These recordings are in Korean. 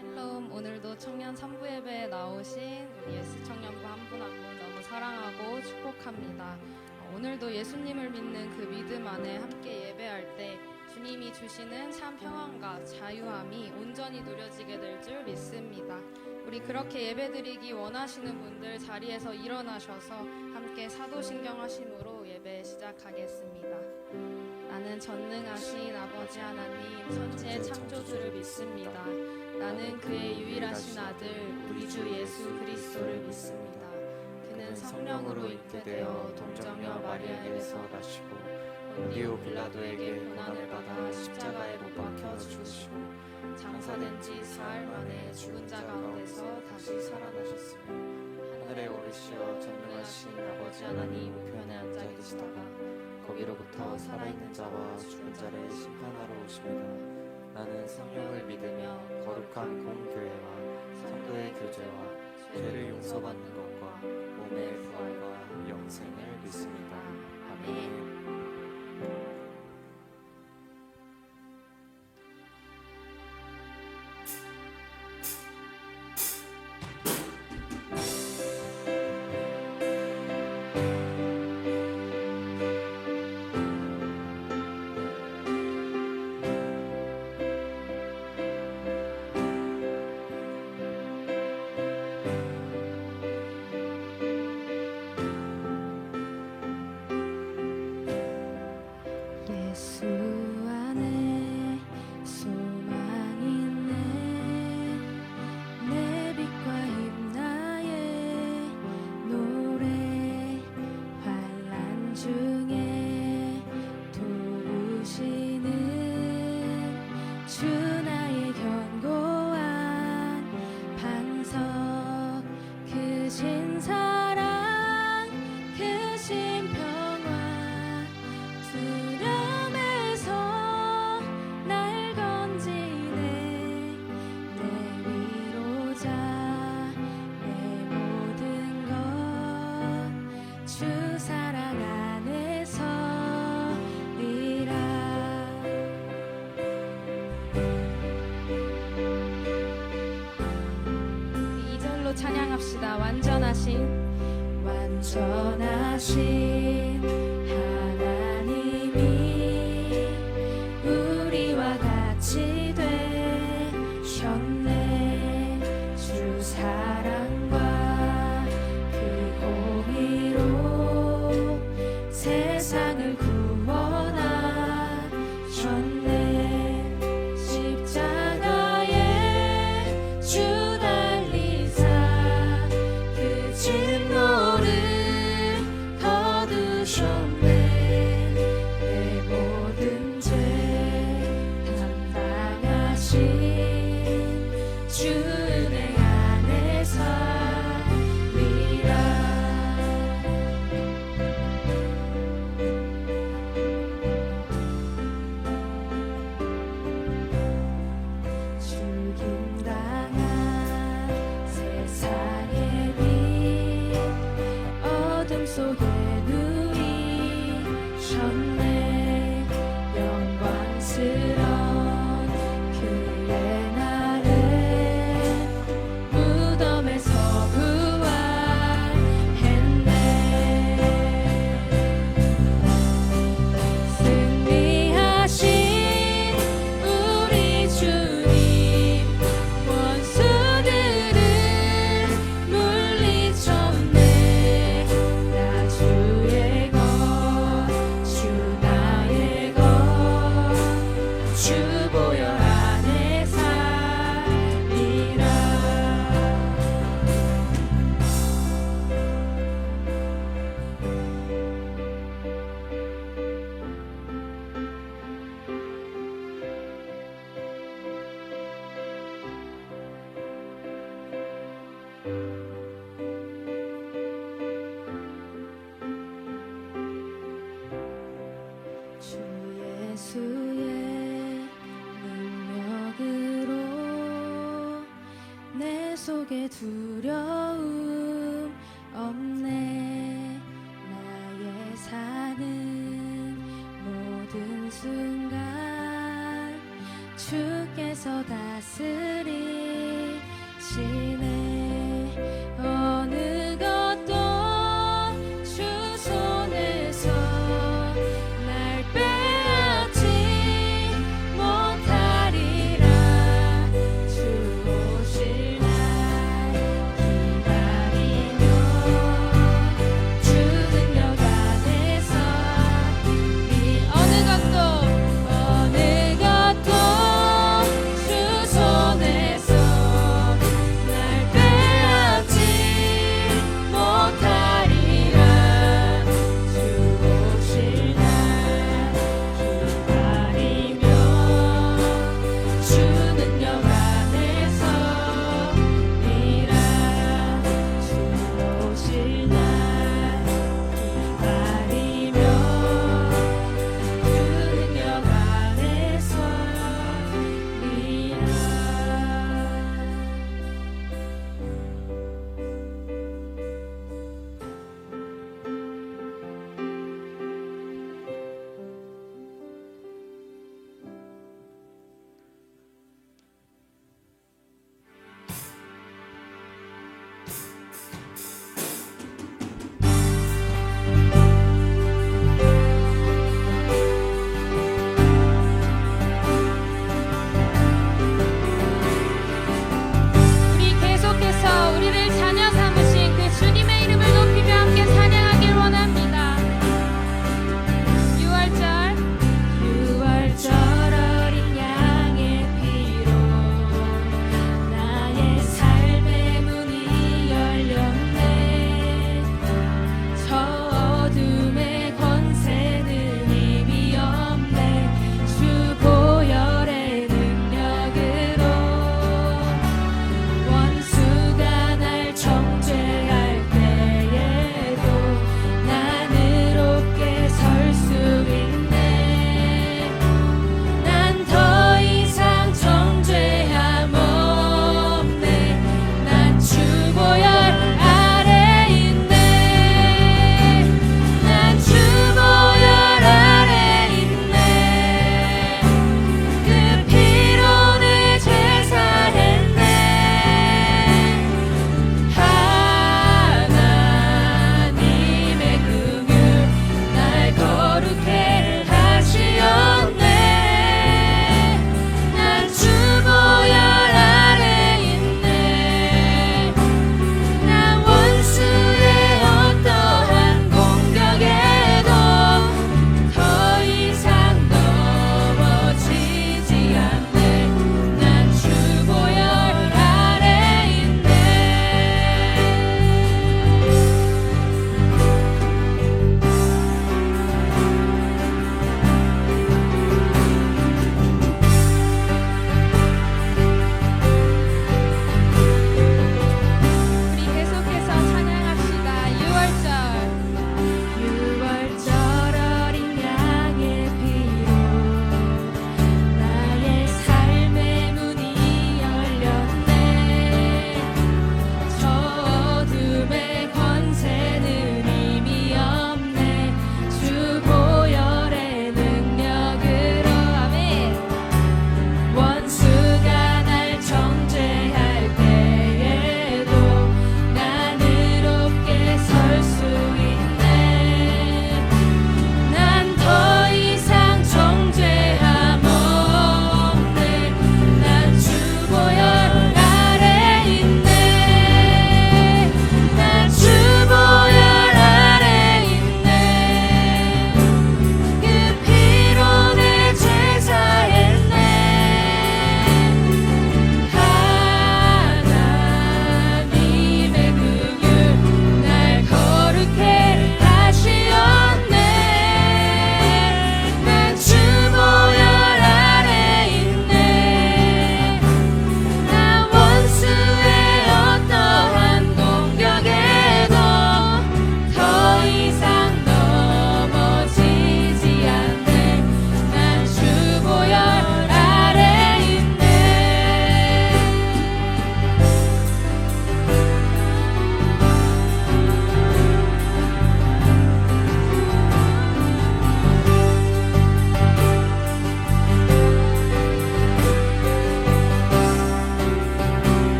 샬롬. 오늘도 청년 3부 예배에 나오신 우리 예수 청년부 한 분 한 분 너무 사랑하고 축복합니다. 오늘도 예수님을 믿는 그 믿음 안에 함께 예배할 때 주님이 주시는 참 평안과 자유함이 온전히 누려지게 될 줄 믿습니다. 우리 그렇게 예배드리기 원하시는 분들 자리에서 일어나셔서 함께 사도신경 하심으로 예배 시작하겠습니다. 나는 전능하신 아버지 하나님 천지의 창조주를 믿습니다. 나는 그의 유일하신 아들 우리 주 예수 그리스도를 믿습니다. 그는 성령으로 잉태되어 동정녀 마리아에게서 나시고 본디오 빌라도에게 고난을 받아 십자가에 못 박혀 죽으시고 장사된 지 사흘 만에 죽은 자 가운데서 다시 살아나셨으며 하늘에 오르시어 전능하신 아버지 하나님 우편에 앉아 계시다가 거기로부터 살아있는 자와 죽은 자를 심판하러 오십니다. 나는 성령을 믿으며 거룩한 공교회와 성도의 교제와 죄를 용서받는 것과 몸의 부활과 영생을 믿습니다. 아멘. 예수 안에 소망 있네 내 빛과 힘 나의 노래 환난 중에 도우시는 주 나의 견고한 반석 크신 사랑 크신 평화 두려움에서 날 건지네 내 위로자 내 모든 것 주 사랑 안에서리라. 2절로 찬양합시다. 완전하신 하나님이 우리와 같이 되셨네 주 사랑과 그 공의로 세상을 구원하셨네 십자가에 주 달리사 그 진노를 거두셨네 내 모든 죄 담당하신 주 은혜 안에 살리라. 죽임당한 세상의 빛 어둠 속에 누이셨네 영광스러운 그의 날에 무덤에서 부활했네 승리하신 우리 주님 원수들을 물리쳤네 나 주의 것 주 나의 것 주 보혈 안에 살리라. 주 예수의 능력으로 내 속에 두려움 없네 나의 사는 모든 순간 주께서 다스리 주시네. 어느 것도 주 손에서 날 빼앗지 못하리라. 주 오실 날 기다리며 주 능력 안에서 이 어느 것도 주 손에서 날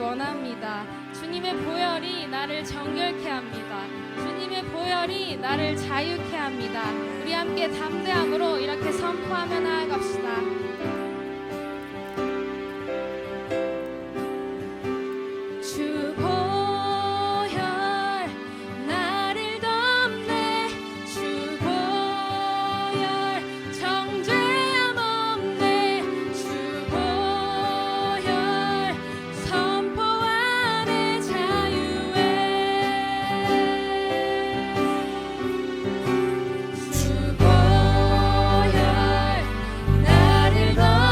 원합니다. 주님의 보혈이 나를 정결케 합니다. 주님의 보혈이 나를 자유케 합니다. 우리 함께 담대함으로 이렇게 선포하며 나아갑시다. 주 보혈 나를 덮네. 주 보혈 정죄함 없네. 주 보혈 선포하네 자유에. 주 보혈 나를 덮네.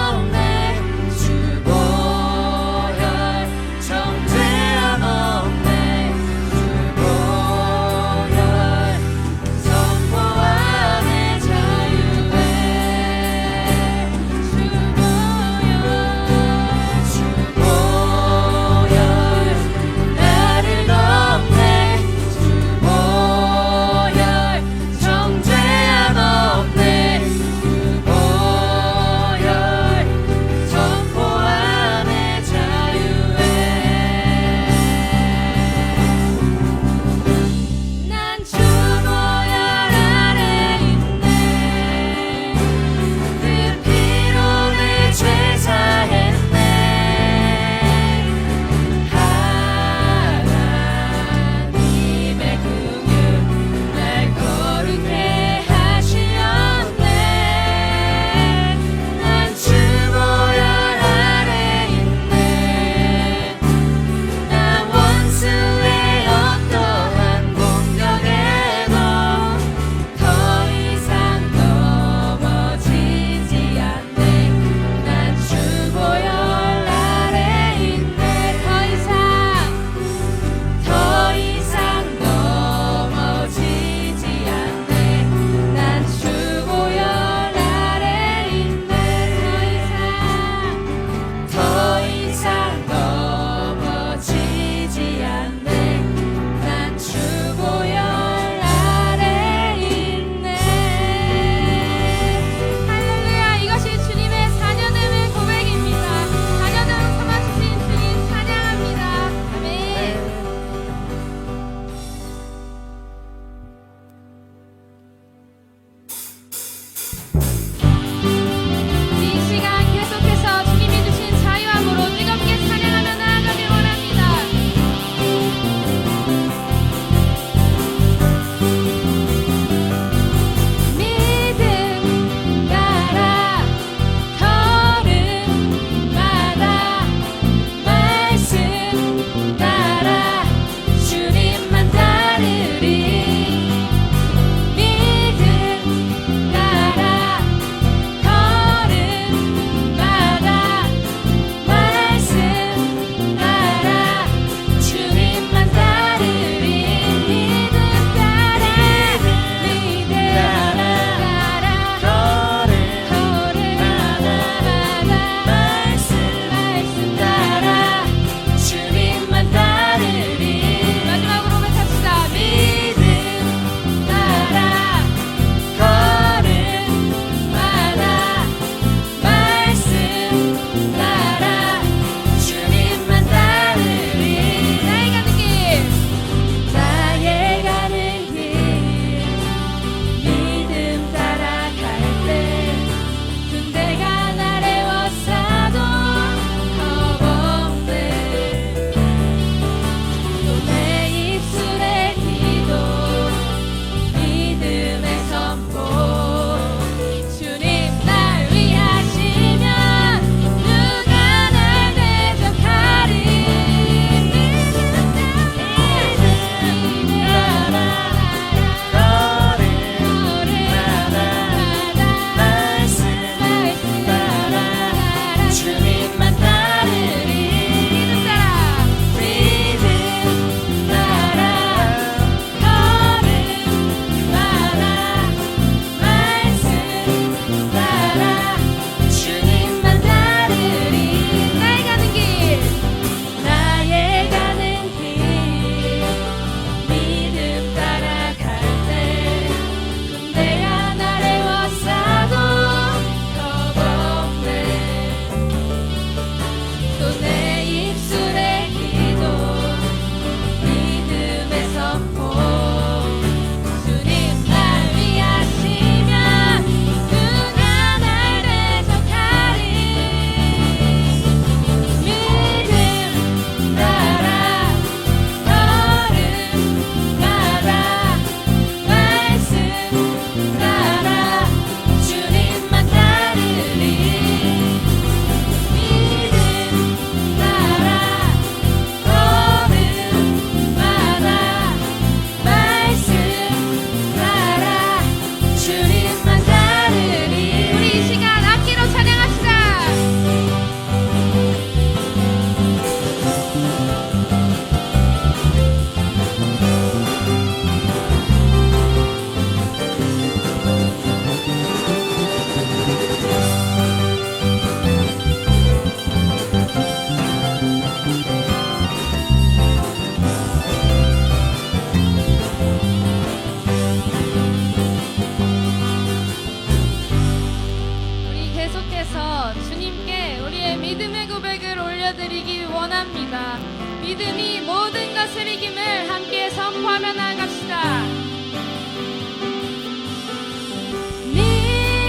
다스리김을 함께 선포하며 나아갑시다.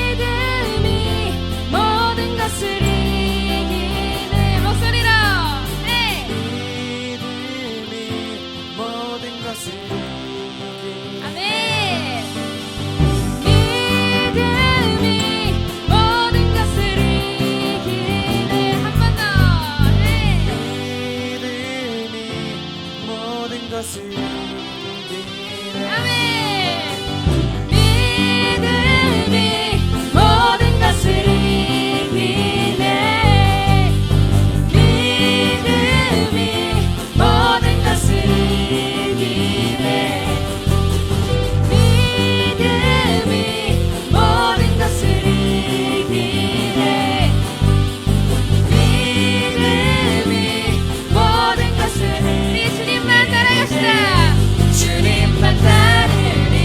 믿음이 모든 것을 이기네. 목소리로 네. 믿음이 모든 것을 이기네. 아멘. 믿음이 모든 것을 이기네. 한 번 더. 네. 믿음이 모든 것을 이기네. 아멘. 믿음이 모든 것을 이기네. 믿음이 모든 것을 이기네. 믿음이 모든 것을 이기네. 믿음이 모든 것을 우리 주님만 따라갑시다. 주님만 따르리.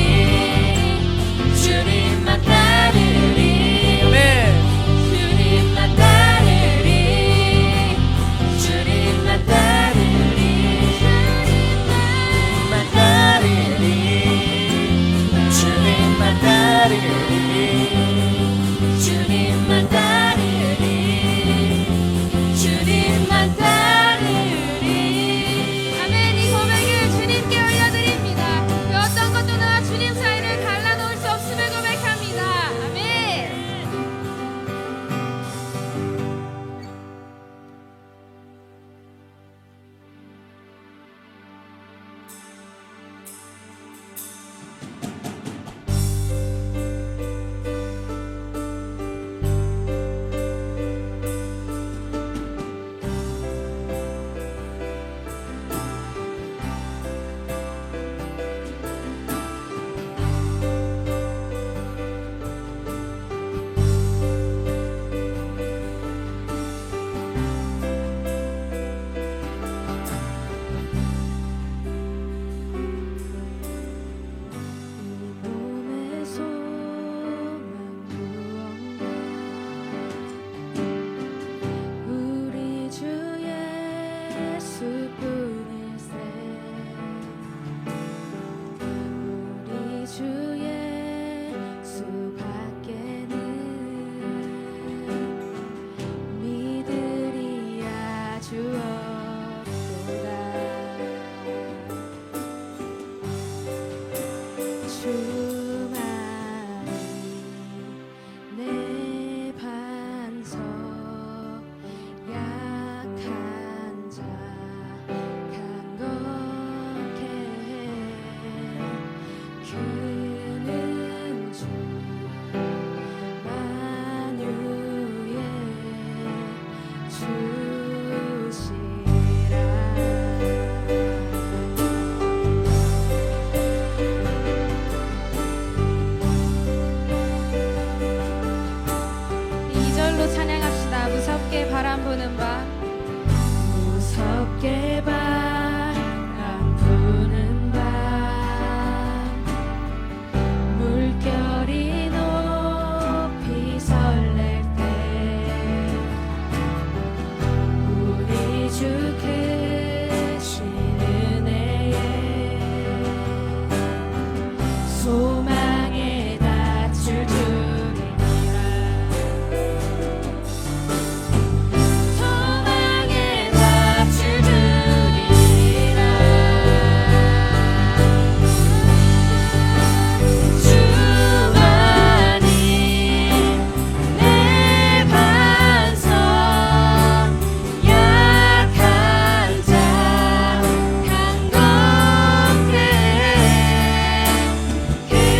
주님만 따르리. 아멘. 주님만 따르리. 주님만 따르리. 주님만 따르리. 주님만 따르리. 주님만 따르리. 아멘. 이 고백을 주님께 올려드립니다. 그 어떤 것도 나와 주님 사이를 갈라놓을 수 없음을 고백합니다. 아멘. 몸의 소망 무언가 우리 주 예수뿐일세. 우리 주 예수 밖에는 믿으리 아주 없도다. 주만이 내 반석 약한 자 강건케 그는 주 만유의 주시라. 이절로 찬양합시다. 무섭게 바람 부는 밤. 무섭게 바람 부는 밤. 물결이 높이 설렐 때 우리 주 크신 은혜에 소망에 닿을 줄이니라. 소망에 닿을 줄이니라. 주만이 내 반석 약한 자 강건케 그는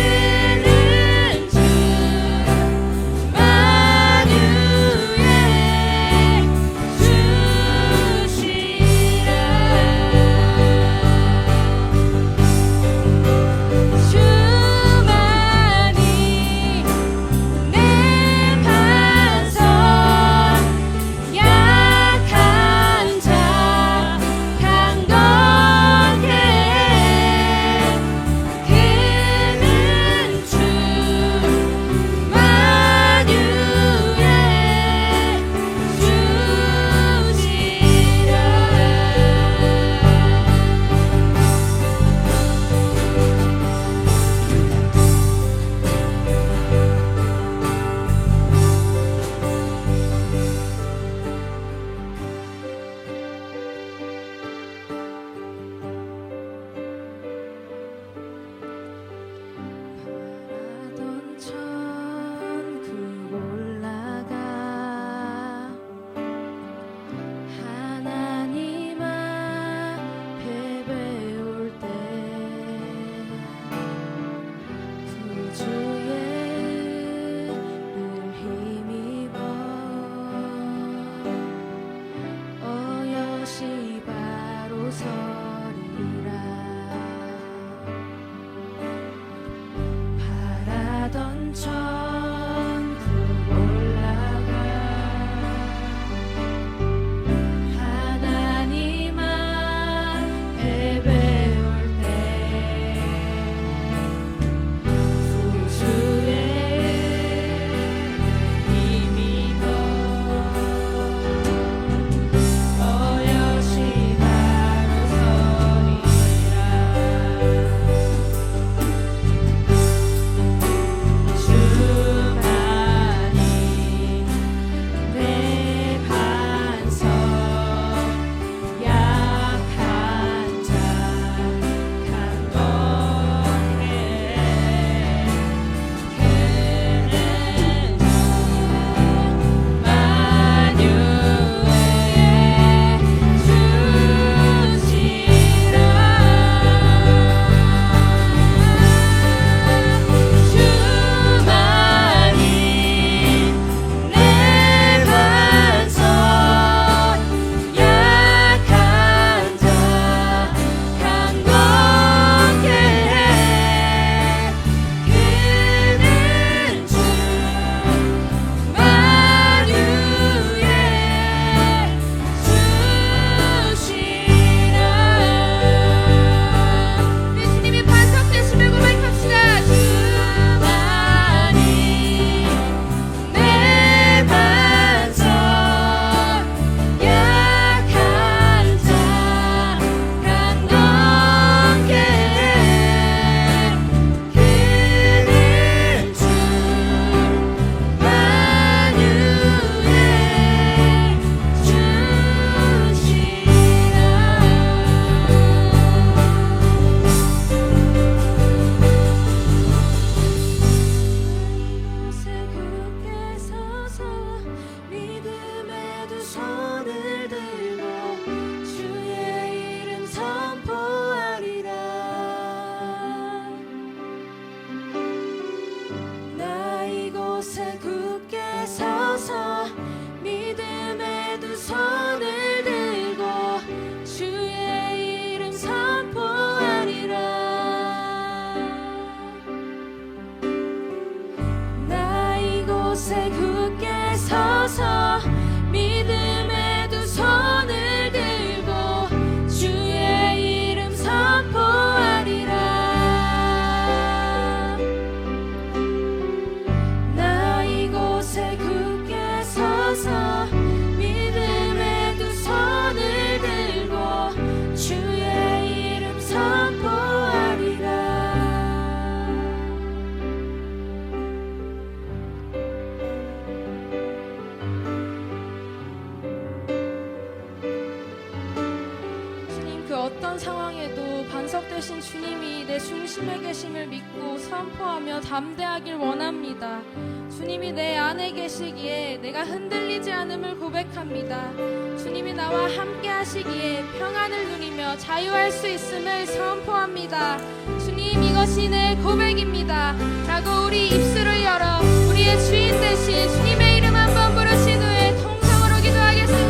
어떤 상황에도 반석되신 주님이 내 중심에 계심을 믿고 선포하며 담대하길 원합니다. 주님이 내 안에 계시기에 내가 흔들리지 않음을 고백합니다. 주님이 나와 함께 하시기에 평안을 누리며 자유할 수 있음을 선포합니다. 주님, 이것이 내 고백입니다 라고 우리 입술을 열어 우리의 주인 되신 주님의 이름 한번 부르신 후에 통성으로 기도하겠습니다.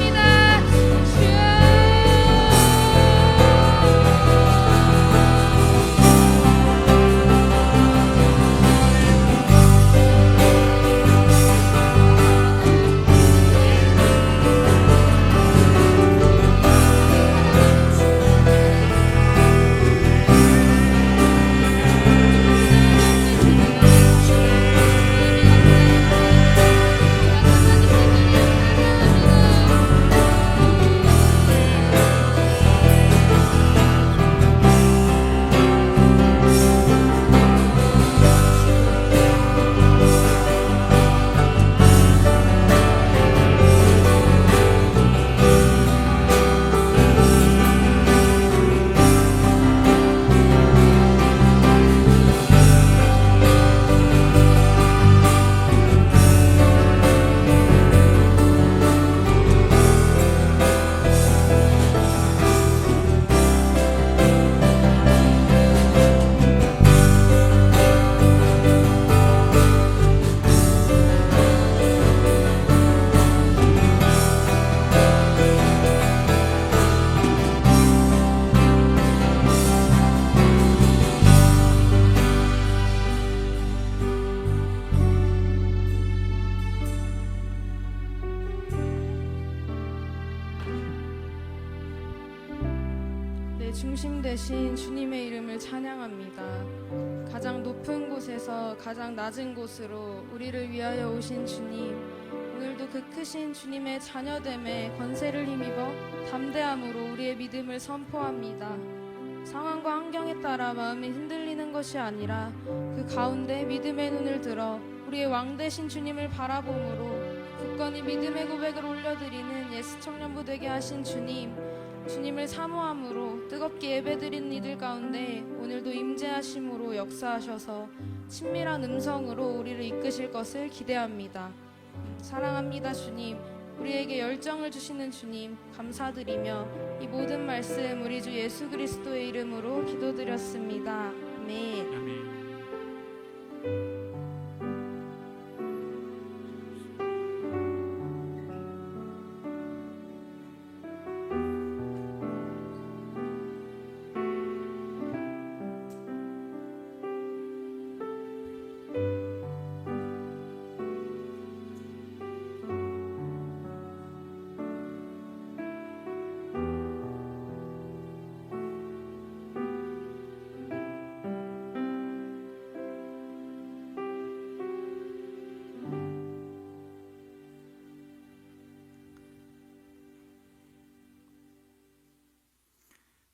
중심 되신 주님의 이름을 찬양합니다. 가장 높은 곳에서 가장 낮은 곳으로 우리를 위하여 오신 주님, 오늘도 그 크신 주님의 자녀됨에 권세를 힘입어 담대함으로 우리의 믿음을 선포합니다. 상황과 환경에 따라 마음이 흔들리는 것이 아니라 그 가운데 믿음의 눈을 들어 우리의 왕 되신 주님을 바라봄으로 굳건히 믿음의 고백을 올려드리는 예스 청년부 되게 하신 주님을 사모함으로 뜨겁게 예배드리는 이들 가운데 오늘도 임재하심으로 역사하셔서 친밀한 음성으로 우리를 이끄실 것을 기대합니다. 사랑합니다 주님, 우리에게 열정을 주시는 주님 감사드리며 이 모든 말씀 우리 주 예수 그리스도의 이름으로 기도드렸습니다. 아멘. 아멘.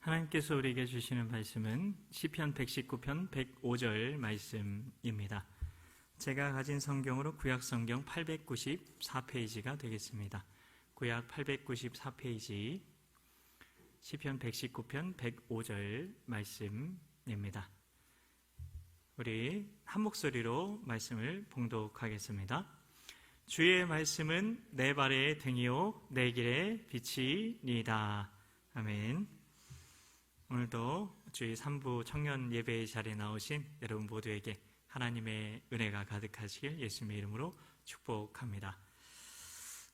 하나님께서 우리에게 주시는 말씀은 시편 119편 105절 말씀입니다. 제가 가진 성경으로 구약 성경 894페이지가 되겠습니다. 구약 894페이지 시편 119편 105절 말씀입니다. 우리 한 목소리로 말씀을 봉독하겠습니다. 주의 말씀은 내 발의 등이요 내 길의 빛이니이다. 아멘. 오늘도 주의 3부 청년 예배의 자리에 나오신 여러분 모두에게 하나님의 은혜가 가득하시길 예수님의 이름으로 축복합니다.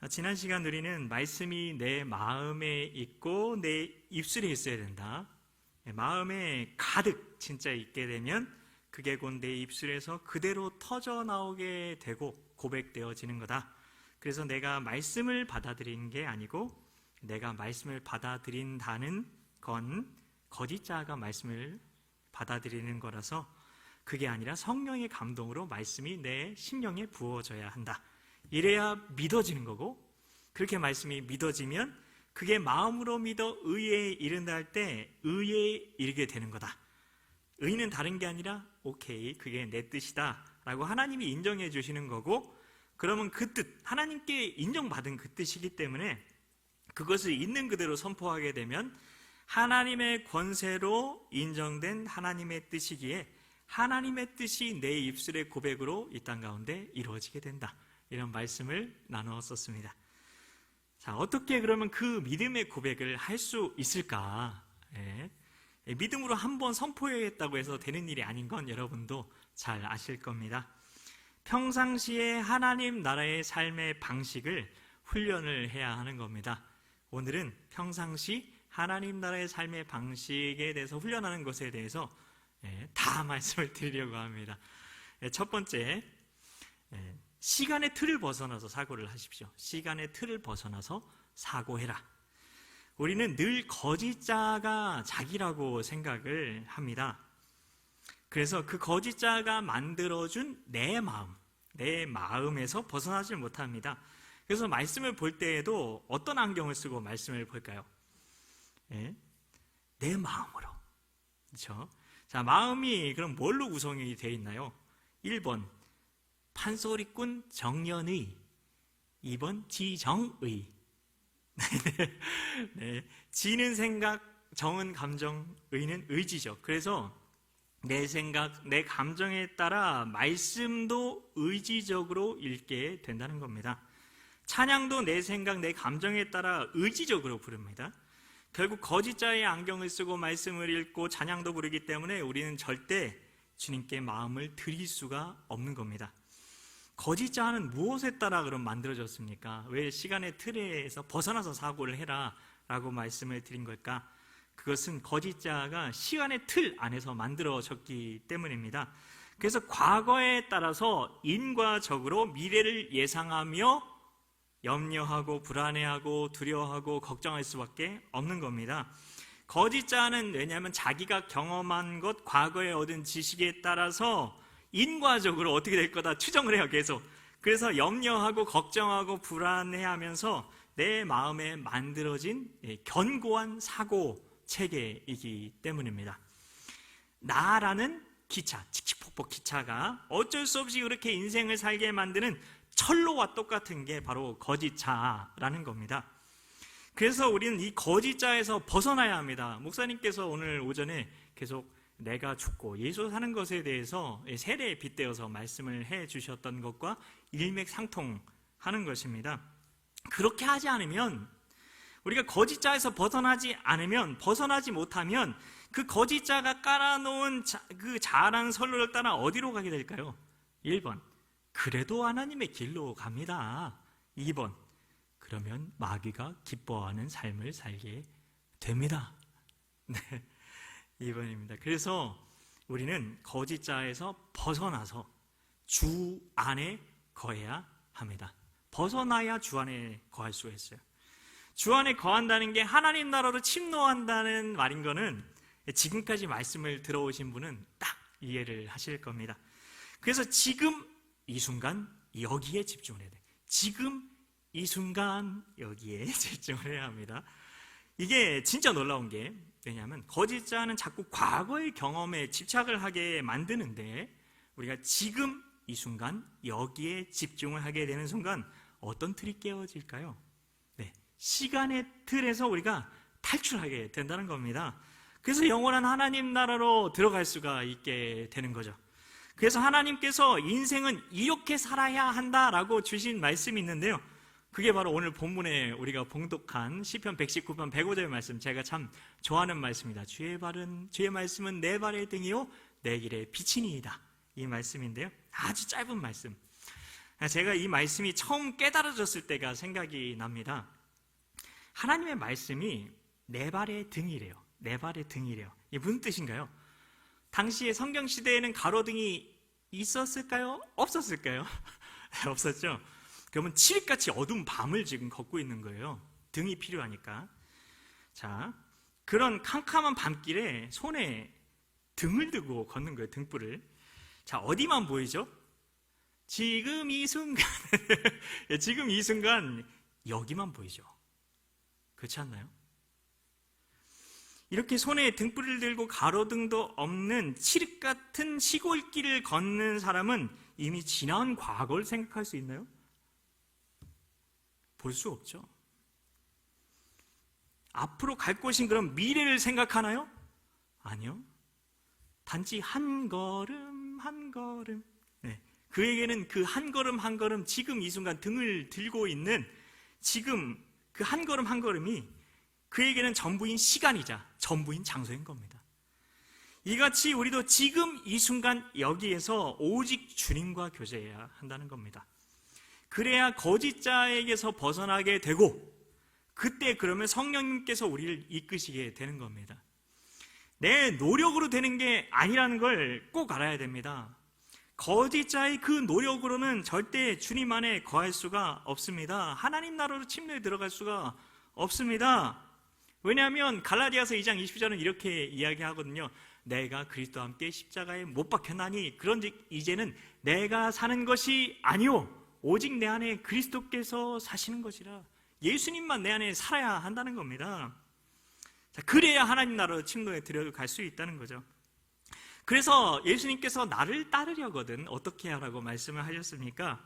지난 시간 우리는 말씀이 내 마음에 있고 내 입술에 있어야 된다. 마음에 가득 진짜 있게 되면 그게 곧 내 입술에서 그대로 터져 나오게 되고 고백되어지는 거다. 그래서 내가 말씀을 받아들이는 게 아니고 내가 말씀을 받아들인다는 건 거짓 자가 말씀을 받아들이는 거라서 그게 아니라 성령의 감동으로 말씀이 내 심령에 부어져야 한다. 이래야 믿어지는 거고, 그렇게 믿어지면 그게 마음으로 믿어 의에 이른다 할 때 의에 이르게 되는 거다. 의는 다른 게 아니라 오케이, 그게 내 뜻이다 라고 하나님이 인정해 주시는 거고, 그러면 그 뜻, 하나님께 인정받은 그 뜻이기 때문에 그것을 있는 그대로 선포하게 되면 하나님의 권세로 인정된 하나님의 뜻이기에 하나님의 뜻이 내 입술의 고백으로 이 땅 가운데 이루어지게 된다. 이런 말씀을 나누었었습니다. 자, 어떻게 그러면 그 믿음의 고백을 할 수 있을까? 믿음으로 한번 선포해야겠다고 해서 되는 일이 아닌 건 여러분도 잘 아실 겁니다. 평상시에 하나님 나라의 삶의 방식을 훈련을 해야 하는 겁니다. 오늘은 평상시 하나님 나라의 삶의 방식에 대해서 훈련하는 것에 대해서 다 말씀을 드리려고 합니다. 첫 번째, 시간의 틀을 벗어나서 사고를 하십시오. 시간의 틀을 벗어나서 사고해라. 우리는 늘 거짓자가 자기라고 생각을 합니다. 그래서 그 거짓자가 만들어준 내 마음에서 벗어나질 못합니다. 그래서 말씀을 볼 때에도 어떤 안경을 쓰고 말씀을 볼까요? 내 마음으로. 그렇죠? 자, 마음이 그럼 뭘로 구성이 되어 있나요? 1번 판소리꾼 정연의, 2번 지정의. 네. 지는 생각, 정은 감정, 의는 의지죠. 그래서 내 생각, 내 감정에 따라 말씀도 의지적으로 읽게 된다는 겁니다. 찬양도 내 생각, 내 감정에 따라 의지적으로 부릅니다. 결국 거짓자의 안경을 쓰고 말씀을 읽고 찬양도 부르기 때문에 우리는 절대 주님께 마음을 드릴 수가 없는 겁니다. 거짓자는 무엇에 따라 그럼 만들어졌습니까? 왜 시간의 틀에서 벗어나서 사고를 해라 라고 말씀을 드린 걸까? 그것은 거짓자가 시간의 틀 안에서 만들어졌기 때문입니다. 그래서 과거에 따라서 인과적으로 미래를 예상하며 염려하고 불안해하고 두려워하고 걱정할 수밖에 없는 겁니다. 거짓자는 왜냐하면 자기가 경험한 것, 과거에 얻은 지식에 따라서 인과적으로 어떻게 될 거다 추정을 해요, 계속. 그래서 염려하고 걱정하고 불안해하면서 내 마음에 만들어진 견고한 사고 체계이기 때문입니다. 나라는 기차, 칙칙폭폭 기차가 어쩔 수 없이 그렇게 인생을 살게 만드는 철로와 똑같은 게 바로 거짓자라는 겁니다. 그래서 우리는 이 거짓자에서 벗어나야 합니다. 목사님께서 오늘 오전에 계속 내가 죽고 예수 사는 것에 대해서 세례에 빗대어서 말씀을 해 주셨던 것과 일맥상통하는 것입니다. 그렇게 하지 않으면, 우리가 거짓자에서 벗어나지 못하면 그 거짓자가 깔아놓은 그 자아라는 선로를 따라 어디로 가게 될까요? 1번, 그래도 하나님의 길로 갑니다. 2번, 그러면 마귀가 기뻐하는 삶을 살게 됩니다. 네, 2번입니다. 그래서 우리는 거짓자에서 벗어나서 주 안에 거해야 합니다. 벗어나야 주 안에 거할 수가 있어요. 주 안에 거한다는 게 하나님 나라로 침노한다는 말인 거는 지금까지 말씀을 들어오신 분은 딱 이해를 하실 겁니다. 그래서 지금 이 순간 여기에 집중을 해야 돼요. 지금 이 순간 여기에 집중을 해야 합니다. 이게 진짜 놀라운 게, 왜냐하면 거짓자는 자꾸 과거의 경험에 집착을 하게 만드는데, 우리가 지금 이 순간 여기에 집중을 하게 되는 순간 어떤 틀이 깨어질까요? 네, 시간의 틀에서 우리가 탈출하게 된다는 겁니다. 그래서 영원한 하나님 나라로 들어갈 수가 있게 되는 거죠. 그래서 하나님께서 인생은 이렇게 살아야 한다라고 주신 말씀이 있는데요, 그게 바로 오늘 본문에 우리가 봉독한 시편 119편 105절 말씀, 제가 참 좋아하는 말씀입니다. 주의 말씀은 내 발의 등이요 내 길의 빛이니이다, 이 말씀인데요, 아주 짧은 말씀. 제가 이 말씀이 처음 깨달아졌을 때가 생각이 납니다. 하나님의 말씀이 내 발의 등이래요. 내 발의 등이래요. 이게 무슨 뜻인가요? 당시에 성경 시대에는 가로등이 있었을까요? 없었을까요? 없었죠. 그러면 칠흑같이 어두운 밤을 지금 걷고 있는 거예요. 등이 필요하니까. 자, 그런 캄캄한 밤길에 손에 등을 들고 걷는 거예요. 등불을. 자, 어디만 보이죠? 지금 이 순간 지금 이 순간 여기만 보이죠. 그렇지 않나요? 이렇게 손에 등불을 들고 가로등도 없는 칠흑 같은 시골길을 걷는 사람은 이미 지나온 과거를 생각할 수 있나요? 볼 수 없죠. 앞으로 갈 곳인 그런 미래를 생각하나요? 아니요. 단지 한 걸음 한 걸음. 네. 그에게는 그 한 걸음 한 걸음, 지금 이 순간 등을 들고 있는 지금 그 한 걸음 한 걸음이 그에게는 전부인 시간이자 전부인 장소인 겁니다. 이같이 우리도 지금 이 순간 여기에서 오직 주님과 교제해야 한다는 겁니다. 그래야 거짓자에게서 벗어나게 되고, 그때 그러면 성령님께서 우리를 이끄시게 되는 겁니다. 내 노력으로 되는 게 아니라는 걸 꼭 알아야 됩니다. 거짓자의 그 노력으로는 절대 주님 안에 거할 수가 없습니다. 하나님 나라로 침례에 들어갈 수가 없습니다. 왜냐하면 갈라디아서 2장 20절은 이렇게 이야기하거든요. 내가 그리스도와 함께 십자가에 못 박혔나니 그런즉 이제는 내가 사는 것이 아니오 오직 내 안에 그리스도께서 사시는 것이라. 예수님만 내 안에 살아야 한다는 겁니다. 자, 그래야 하나님 나라로 침노에 들어갈 수 있다는 거죠. 그래서 예수님께서 나를 따르려거든 어떻게 하라고 말씀을 하셨습니까?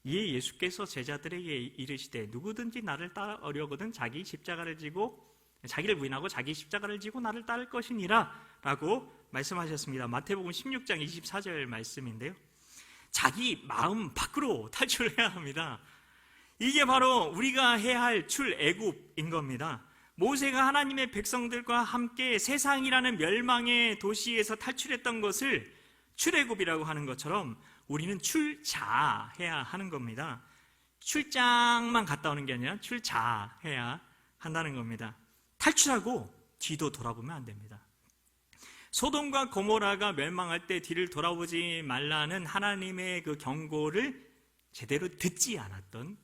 이에 예수께서 제자들에게 이르시되 누구든지 나를 따르려거든 자기 십자가를 지고 자기를 부인하고 자기 십자가를 지고 나를 따를 것이니라 라고 말씀하셨습니다. 마태복음 16장 24절 말씀인데요, 자기 마음 밖으로 탈출해야 합니다. 이게 바로 우리가 해야 할 출애굽인 겁니다. 모세가 하나님의 백성들과 함께 세상이라는 멸망의 도시에서 탈출했던 것을 출애굽이라고 하는 것처럼 우리는 출자해야 하는 겁니다. 출장만 갔다 오는 게 아니라 출자해야 한다는 겁니다. 탈출하고 뒤도 돌아보면 안 됩니다. 소돔과 고모라가 멸망할 때 뒤를 돌아보지 말라는 하나님의 그 경고를 제대로 듣지 않았던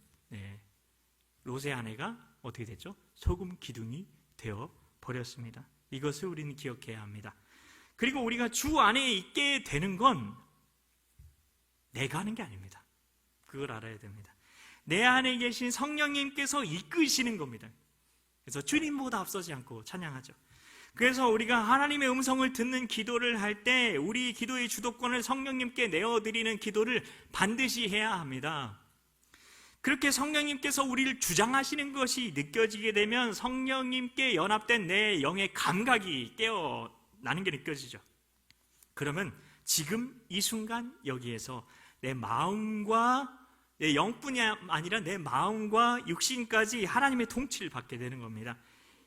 롯의 아내가 어떻게 됐죠? 소금 기둥이 되어 버렸습니다. 이것을 우리는 기억해야 합니다. 그리고 우리가 주 안에 있게 되는 건 내가 하는 게 아닙니다. 그걸 알아야 됩니다. 내 안에 계신 성령님께서 이끄시는 겁니다. 그래서 주님보다 앞서지 않고 찬양하죠. 그래서 우리가 하나님의 음성을 듣는 기도를 할 때 우리 기도의 주도권을 성령님께 내어드리는 기도를 반드시 해야 합니다. 그렇게 성령님께서 우리를 주장하시는 것이 느껴지게 되면 성령님께 연합된 내 영의 감각이 깨어나는 게 느껴지죠. 그러면 지금 이 순간 여기에서 내 마음과 내 영뿐이 아니라 내 마음과 육신까지 하나님의 통치를 받게 되는 겁니다.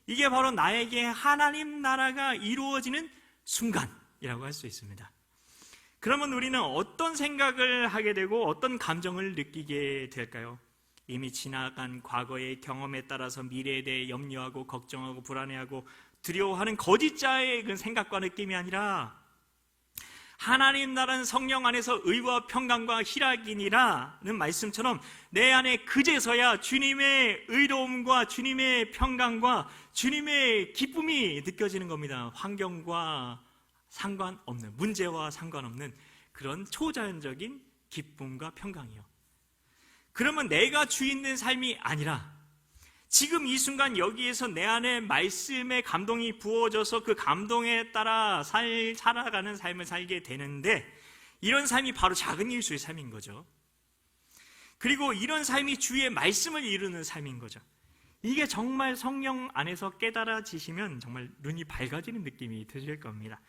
이게 바로 나에게 하나님 나라가 이루어지는 순간이라고 할 수 있습니다. 그러면 우리는 어떤 생각을 하게 되고 어떤 감정을 느끼게 될까요? 이미 지나간 과거의 경험에 따라서 미래에 대해 염려하고 걱정하고 불안해하고 두려워하는 거짓자의 그 생각과 느낌이 아니라 하나님 나라는 성령 안에서 의와 평강과 희락이니라는 말씀처럼 내 안에 그제서야 주님의 의로움과 주님의 평강과 주님의 기쁨이 느껴지는 겁니다. 환경과 상관없는, 문제와 상관없는 그런 초자연적인 기쁨과 평강이요. 그러면 내가 주인 된 삶이 아니라 지금 이 순간 여기에서 내 안에 말씀의 감동이 부어져서 그 감동에 따라 살아가는 삶을 살게 되는데, 이런 삶이 바로 작은 일수의 삶인 거죠. 그리고 이런 삶이 주의 말씀을 이루는 삶인 거죠. 이게 정말 성령 안에서 깨달아지시면 정말 눈이 밝아지는 느낌이 드실 겁니다.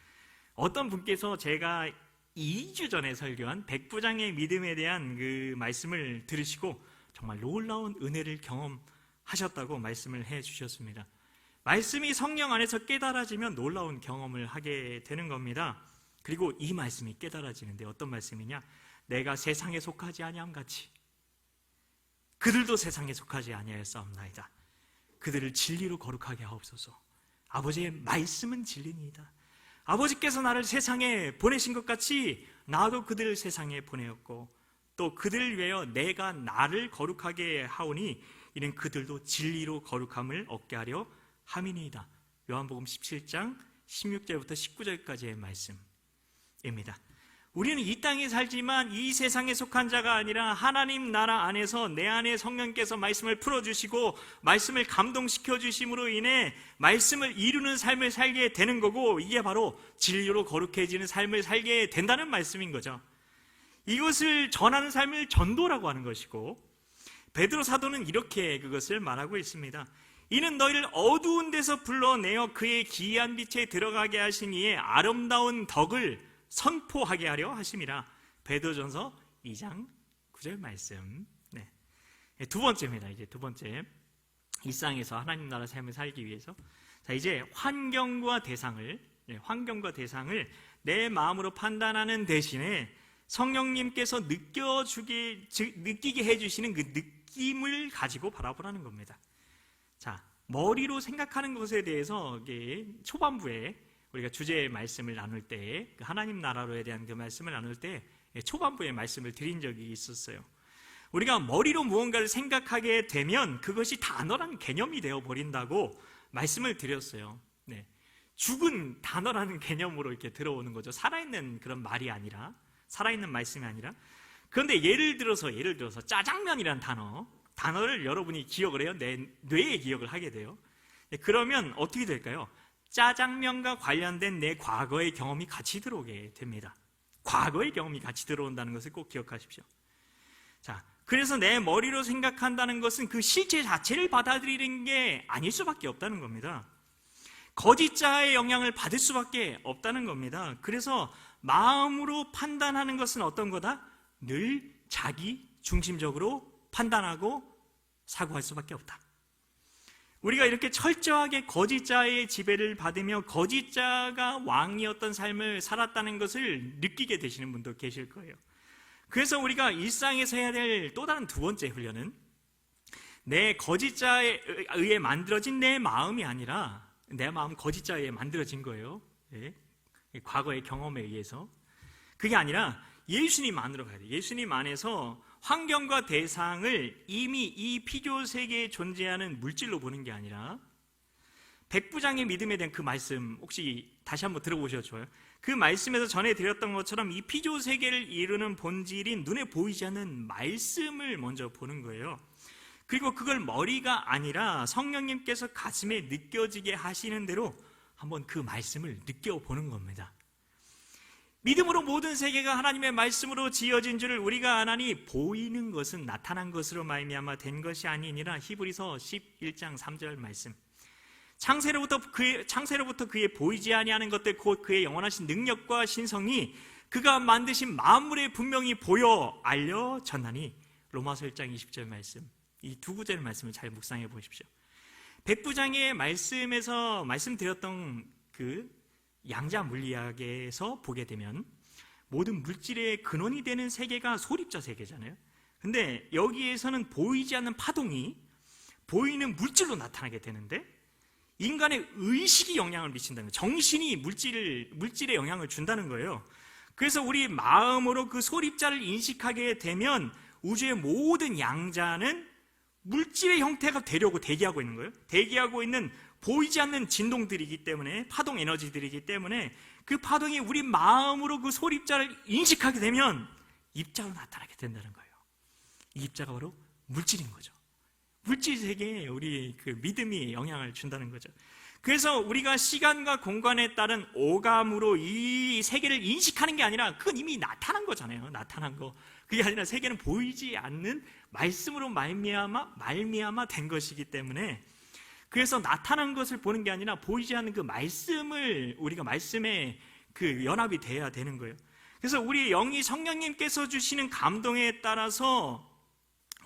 어떤 분께서 제가 2주 전에 설교한 백부장의 믿음에 대한 그 말씀을 들으시고 정말 놀라운 은혜를 경험하셨다고 말씀을 해 주셨습니다. 말씀이 성령 안에서 깨달아지면 놀라운 경험을 하게 되는 겁니다. 그리고 이 말씀이 깨달아지는데 어떤 말씀이냐? 내가 세상에 속하지 아니함 같이 그들도 세상에 속하지 아니하였사옵나이다. 그들을 진리로 거룩하게 하옵소서. 아버지의 말씀은 진리니이다. 아버지께서 나를 세상에 보내신 것 같이 나도 그들을 세상에 보내었고 또 그들을 위하여 내가 나를 거룩하게 하오니 이는 그들도 진리로 거룩함을 얻게 하려 함이니이다. 요한복음 17장 16절부터 19절까지의 말씀입니다. 우리는 이 땅에 살지만 이 세상에 속한 자가 아니라 하나님 나라 안에서 내 안에 성령께서 말씀을 풀어주시고 말씀을 감동시켜 주심으로 인해 말씀을 이루는 삶을 살게 되는 거고, 이게 바로 진리로 거룩해지는 삶을 살게 된다는 말씀인 거죠. 이것을 전하는 삶을 전도라고 하는 것이고, 베드로 사도는 이렇게 그것을 말하고 있습니다. 이는 너희를 어두운 데서 불러내어 그의 기이한 빛에 들어가게 하신 이의 아름다운 덕을 선포하게 하려 하심이라. 베드로전서 2장 9절 말씀. 네. 두 번째입니다. 이제 두 번째, 일상에서 하나님 나라 삶을 살기 위해서 자, 이제 환경과 대상을 내 마음으로 판단하는 대신에 성령님께서 느끼게 해주시는 그 느낌을 가지고 바라보라는 겁니다. 자, 머리로 생각하는 것에 대해서 초반부에 우리가 주제의 말씀을 나눌 때, 하나님 나라로에 대한 그 말씀을 나눌 때 초반부에 말씀을 드린 적이 있었어요. 우리가 머리로 무언가를 생각하게 되면 그것이 단어라는 개념이 되어버린다고 말씀을 드렸어요. 네. 죽은 단어라는 개념으로 이렇게 들어오는 거죠. 살아있는 그런 말이 아니라, 살아있는 말씀이 아니라. 그런데 예를 들어서 짜장면이라는 단어를 여러분이 기억을 해요. 내 뇌에 기억을 하게 돼요. 그러면 어떻게 될까요? 짜장면과 관련된 내 과거의 경험이 같이 들어오게 됩니다. 과거의 경험이 같이 들어온다는 것을 꼭 기억하십시오. 자, 그래서 내 머리로 생각한다는 것은 그 실체 자체를 받아들이는 게 아닐 수밖에 없다는 겁니다. 거짓자의 영향을 받을 수밖에 없다는 겁니다. 그래서 마음으로 판단하는 것은 어떤 거다? 늘 자기 중심적으로 판단하고 사고할 수밖에 없다. 우리가 이렇게 철저하게 거짓자의 지배를 받으며 거짓자가 왕이었던 삶을 살았다는 것을 느끼게 되시는 분도 계실 거예요. 그래서 우리가 일상에서 해야 될 또 다른 두 번째 훈련은 내 거짓자에 의해 만들어진 내 마음이 아니라 내 마음 거짓자에 의해 만들어진 거예요. 네. 과거의 경험에 의해서. 그게 아니라 예수님 안으로 가야 돼요. 예수님 안에서 환경과 대상을 이미 이 피조 세계에 존재하는 물질로 보는 게 아니라 백부장의 믿음에 대한 그 말씀 혹시 다시 한번 들어보셔도 좋아요. 그 말씀에서 전해드렸던 것처럼 이 피조 세계를 이루는 본질인 눈에 보이지 않는 말씀을 먼저 보는 거예요. 그리고 그걸 머리가 아니라 성령님께서 가슴에 느껴지게 하시는 대로 한번 그 말씀을 느껴보는 겁니다. 믿음으로 모든 세계가 하나님의 말씀으로 지어진 줄을 우리가 아나니 보이는 것은 나타난 것으로 말미암아 된 것이 아니니라. 히브리서 11장 3절 말씀. 창세로부터 그의 보이지 아니하는 것들 곧 그의 영원하신 능력과 신성이 그가 만드신 만물에 분명히 보여 알려졌나니. 로마서 1장 20절 말씀. 이 두 구절 말씀을 잘 묵상해 보십시오. 백부장의 말씀에서 말씀드렸던 그 양자 물리학에서 보게 되면 모든 물질의 근원이 되는 세계가 소립자 세계잖아요. 근데 여기에서는 보이지 않는 파동이 보이는 물질로 나타나게 되는데 인간의 의식이 영향을 미친다는 거예요. 정신이 물질에 영향을 준다는 거예요. 그래서 우리 마음으로 그 소립자를 인식하게 되면 우주의 모든 양자는 물질의 형태가 되려고 대기하고 있는 거예요. 대기하고 있는 보이지 않는 진동들이기 때문에, 파동 에너지들이기 때문에 그 파동이 우리 마음으로 그 소립자를 인식하게 되면 입자로 나타나게 된다는 거예요. 이 입자가 바로 물질인 거죠. 물질 세계에 우리 그 믿음이 영향을 준다는 거죠. 그래서 우리가 시간과 공간에 따른 오감으로 이 세계를 인식하는 게 아니라 그건 이미 나타난 거잖아요. 나타난 거. 그게 아니라 세계는 보이지 않는 말씀으로 말미암아 된 것이기 때문에, 그래서 나타난 것을 보는 게 아니라 보이지 않는 그 말씀을 우리가 말씀에 그 연합이 돼야 되는 거예요. 그래서 우리 영이 성령님께서 주시는 감동에 따라서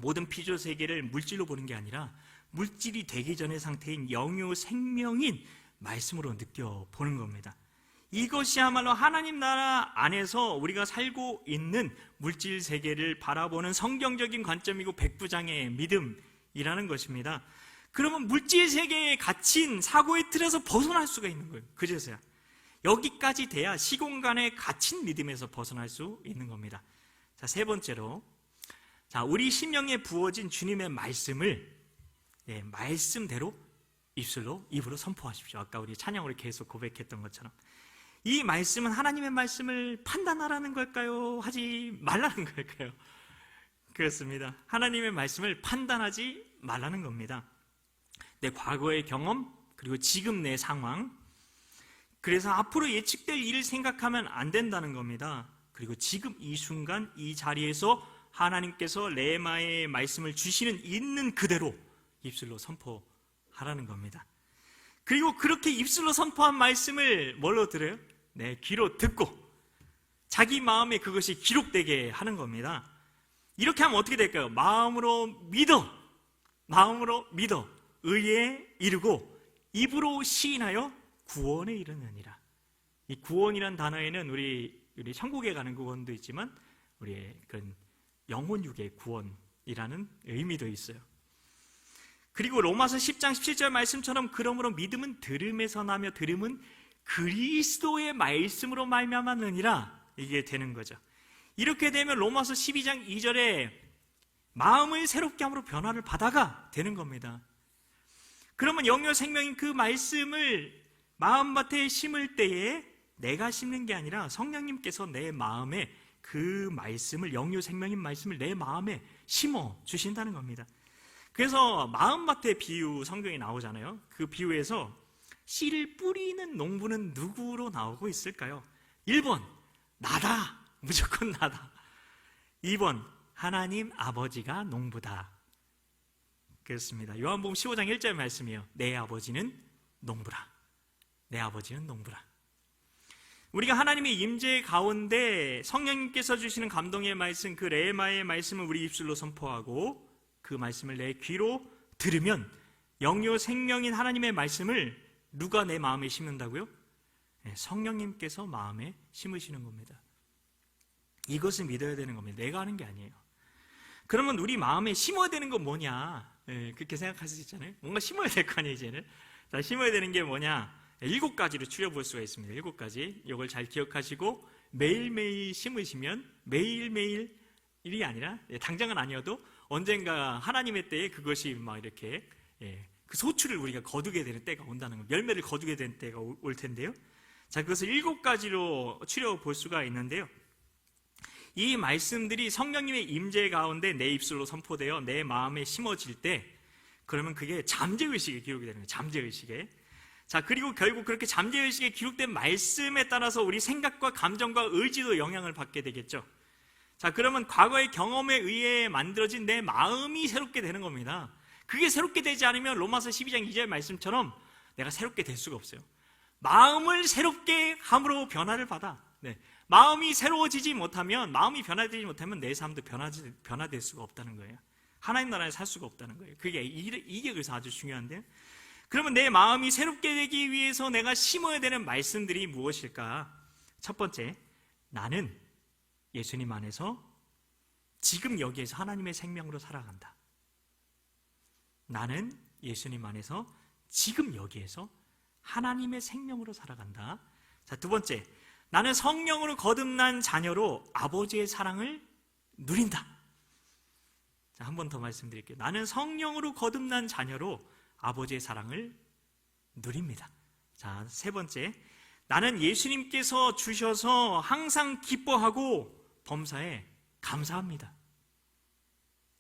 모든 피조 세계를 물질로 보는 게 아니라 물질이 되기 전의 상태인 영요 생명인 말씀으로 느껴보는 겁니다. 이것이야말로 하나님 나라 안에서 우리가 살고 있는 물질 세계를 바라보는 성경적인 관점이고 백부장의 믿음이라는 것입니다. 그러면 물질 세계에 갇힌 사고의 틀에서 벗어날 수가 있는 거예요. 그제서야 여기까지 돼야 시공간에 갇힌 믿음에서 벗어날 수 있는 겁니다. 자, 세 번째로, 자, 우리 심령에 부어진 주님의 말씀을 말씀대로 입으로 선포하십시오. 아까 우리 찬양으로 계속 고백했던 것처럼 이 말씀은 하나님의 말씀을 판단하라는 걸까요? 하지 말라는 걸까요? 그렇습니다. 하나님의 말씀을 판단하지 말라는 겁니다. 내 과거의 경험, 그리고 지금 내 상황, 그래서 앞으로 예측될 일을 생각하면 안 된다는 겁니다. 그리고 지금 이 순간 이 자리에서 하나님께서 레마의 말씀을 주시는 있는 그대로 입술로 선포하라는 겁니다. 그리고 그렇게 입술로 선포한 말씀을 뭘로 들어요? 네, 귀로 듣고 자기 마음에 그것이 기록되게 하는 겁니다. 이렇게 하면 어떻게 될까요? 마음으로 믿어 의에 이르고 입으로 시인하여 구원에 이르느니라. 이 구원이란 단어에는 우리 천국에 가는 구원도 있지만 우리의 그런 영혼육의 구원이라는 의미도 있어요. 그리고 로마서 10장 17절 말씀처럼 그러므로 믿음은 들음에서 나며 들음은 그리스도의 말씀으로 말미암았느니라. 이게 되는 거죠. 이렇게 되면 로마서 12장 2절에 마음을 새롭게 함으로 변화를 받아가 되는 겁니다. 그러면 영요 생명인 그 말씀을 마음밭에 심을 때에 내가 심는 게 아니라 성령님께서 내 마음에 그 말씀을, 영요 생명인 말씀을 내 마음에 심어 주신다는 겁니다. 그래서 마음밭의 비유 성경에 나오잖아요. 그 비유에서 씨를 뿌리는 농부는 누구로 나오고 있을까요? 1번 나다, 무조건 나다. 2번 하나님 아버지가 농부다. 그렇습니다. 요한복음 15장 1절 말씀이에요. 내 아버지는 농부라. 내 아버지는 농부라. 우리가 하나님의 임재 가운데 성령님께서 주시는 감동의 말씀, 그 레마의 말씀을 우리 입술로 선포하고 그 말씀을 내 귀로 들으면 영요 생명인 하나님의 말씀을 누가 내 마음에 심는다고요? 네, 성령님께서 마음에 심으시는 겁니다. 이것을 믿어야 되는 겁니다. 내가 하는 게 아니에요. 그러면 우리 마음에 심어야 되는 건 뭐냐? 네, 그렇게 생각할 수 있잖아요. 뭔가 심어야 될 거 아니에요, 이제는. 자, 심어야 되는 게 뭐냐? 7가지로 추려볼 수가 있습니다. 7가지. 이걸 잘 기억하시고 매일매일 심으시면 매일매일이 아니라 당장은 아니어도 언젠가 하나님의 때에 그것이 막 이렇게 그 소출을 우리가 거두게 되는 때가 온다는 거예요. 열매를 거두게 되는 때가 올 텐데요. 자, 그것을 7가지로 추려 볼 수가 있는데요. 이 말씀들이 성령님의 임재 가운데 내 입술로 선포되어 내 마음에 심어질 때, 그러면 그게 잠재의식에 기록이 되는 거예요. 잠재의식에. 자, 그리고 결국 그렇게 잠재의식에 기록된 말씀에 따라서 우리 생각과 감정과 의지도 영향을 받게 되겠죠. 자, 그러면 과거의 경험에 의해 만들어진 내 마음이 새롭게 되는 겁니다. 그게 새롭게 되지 않으면 로마서 12장 2절 말씀처럼 내가 새롭게 될 수가 없어요. 마음을 새롭게 함으로 변화를 받아. 네. 마음이 새로워지지 못하면, 마음이 변화되지 못하면 내 삶도 변화될 수가 없다는 거예요. 하나님 나라에 살 수가 없다는 거예요. 이게 그래서 아주 중요한데요. 그러면 내 마음이 새롭게 되기 위해서 내가 심어야 되는 말씀들이 무엇일까? 첫 번째, 나는 예수님 안에서 지금 여기에서 하나님의 생명으로 살아간다. 나는 예수님 안에서 지금 여기에서 하나님의 생명으로 살아간다. 자, 두 번째, 나는 성령으로 거듭난 자녀로 아버지의 사랑을 누린다. 자, 한 번 더 말씀드릴게요. 나는 성령으로 거듭난 자녀로 아버지의 사랑을 누립니다. 자, 세 번째, 나는 예수님께서 주셔서 항상 기뻐하고 범사에 감사합니다.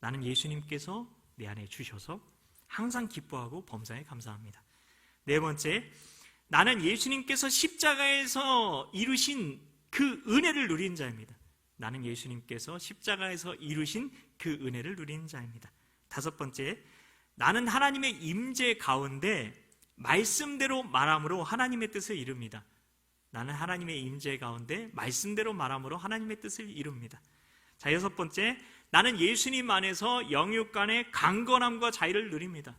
나는 예수님께서 내 안에 주셔서 항상 기뻐하고 범사에 감사합니다. 네 번째, 나는 예수님께서 십자가에서 이루신 그 은혜를 누린 자입니다. 나는 예수님께서 십자가에서 이루신 그 은혜를 누린 자입니다. 다섯 번째, 나는 하나님의 임재 가운데 말씀대로 말함으로 하나님의 뜻을 이룹니다. 나는 하나님의 임재 가운데 말씀대로 말함으로 하나님의 뜻을 이룹니다. 자, 여섯 번째, 나는 예수님 안에서 영육간의 강건함과 자유를 누립니다.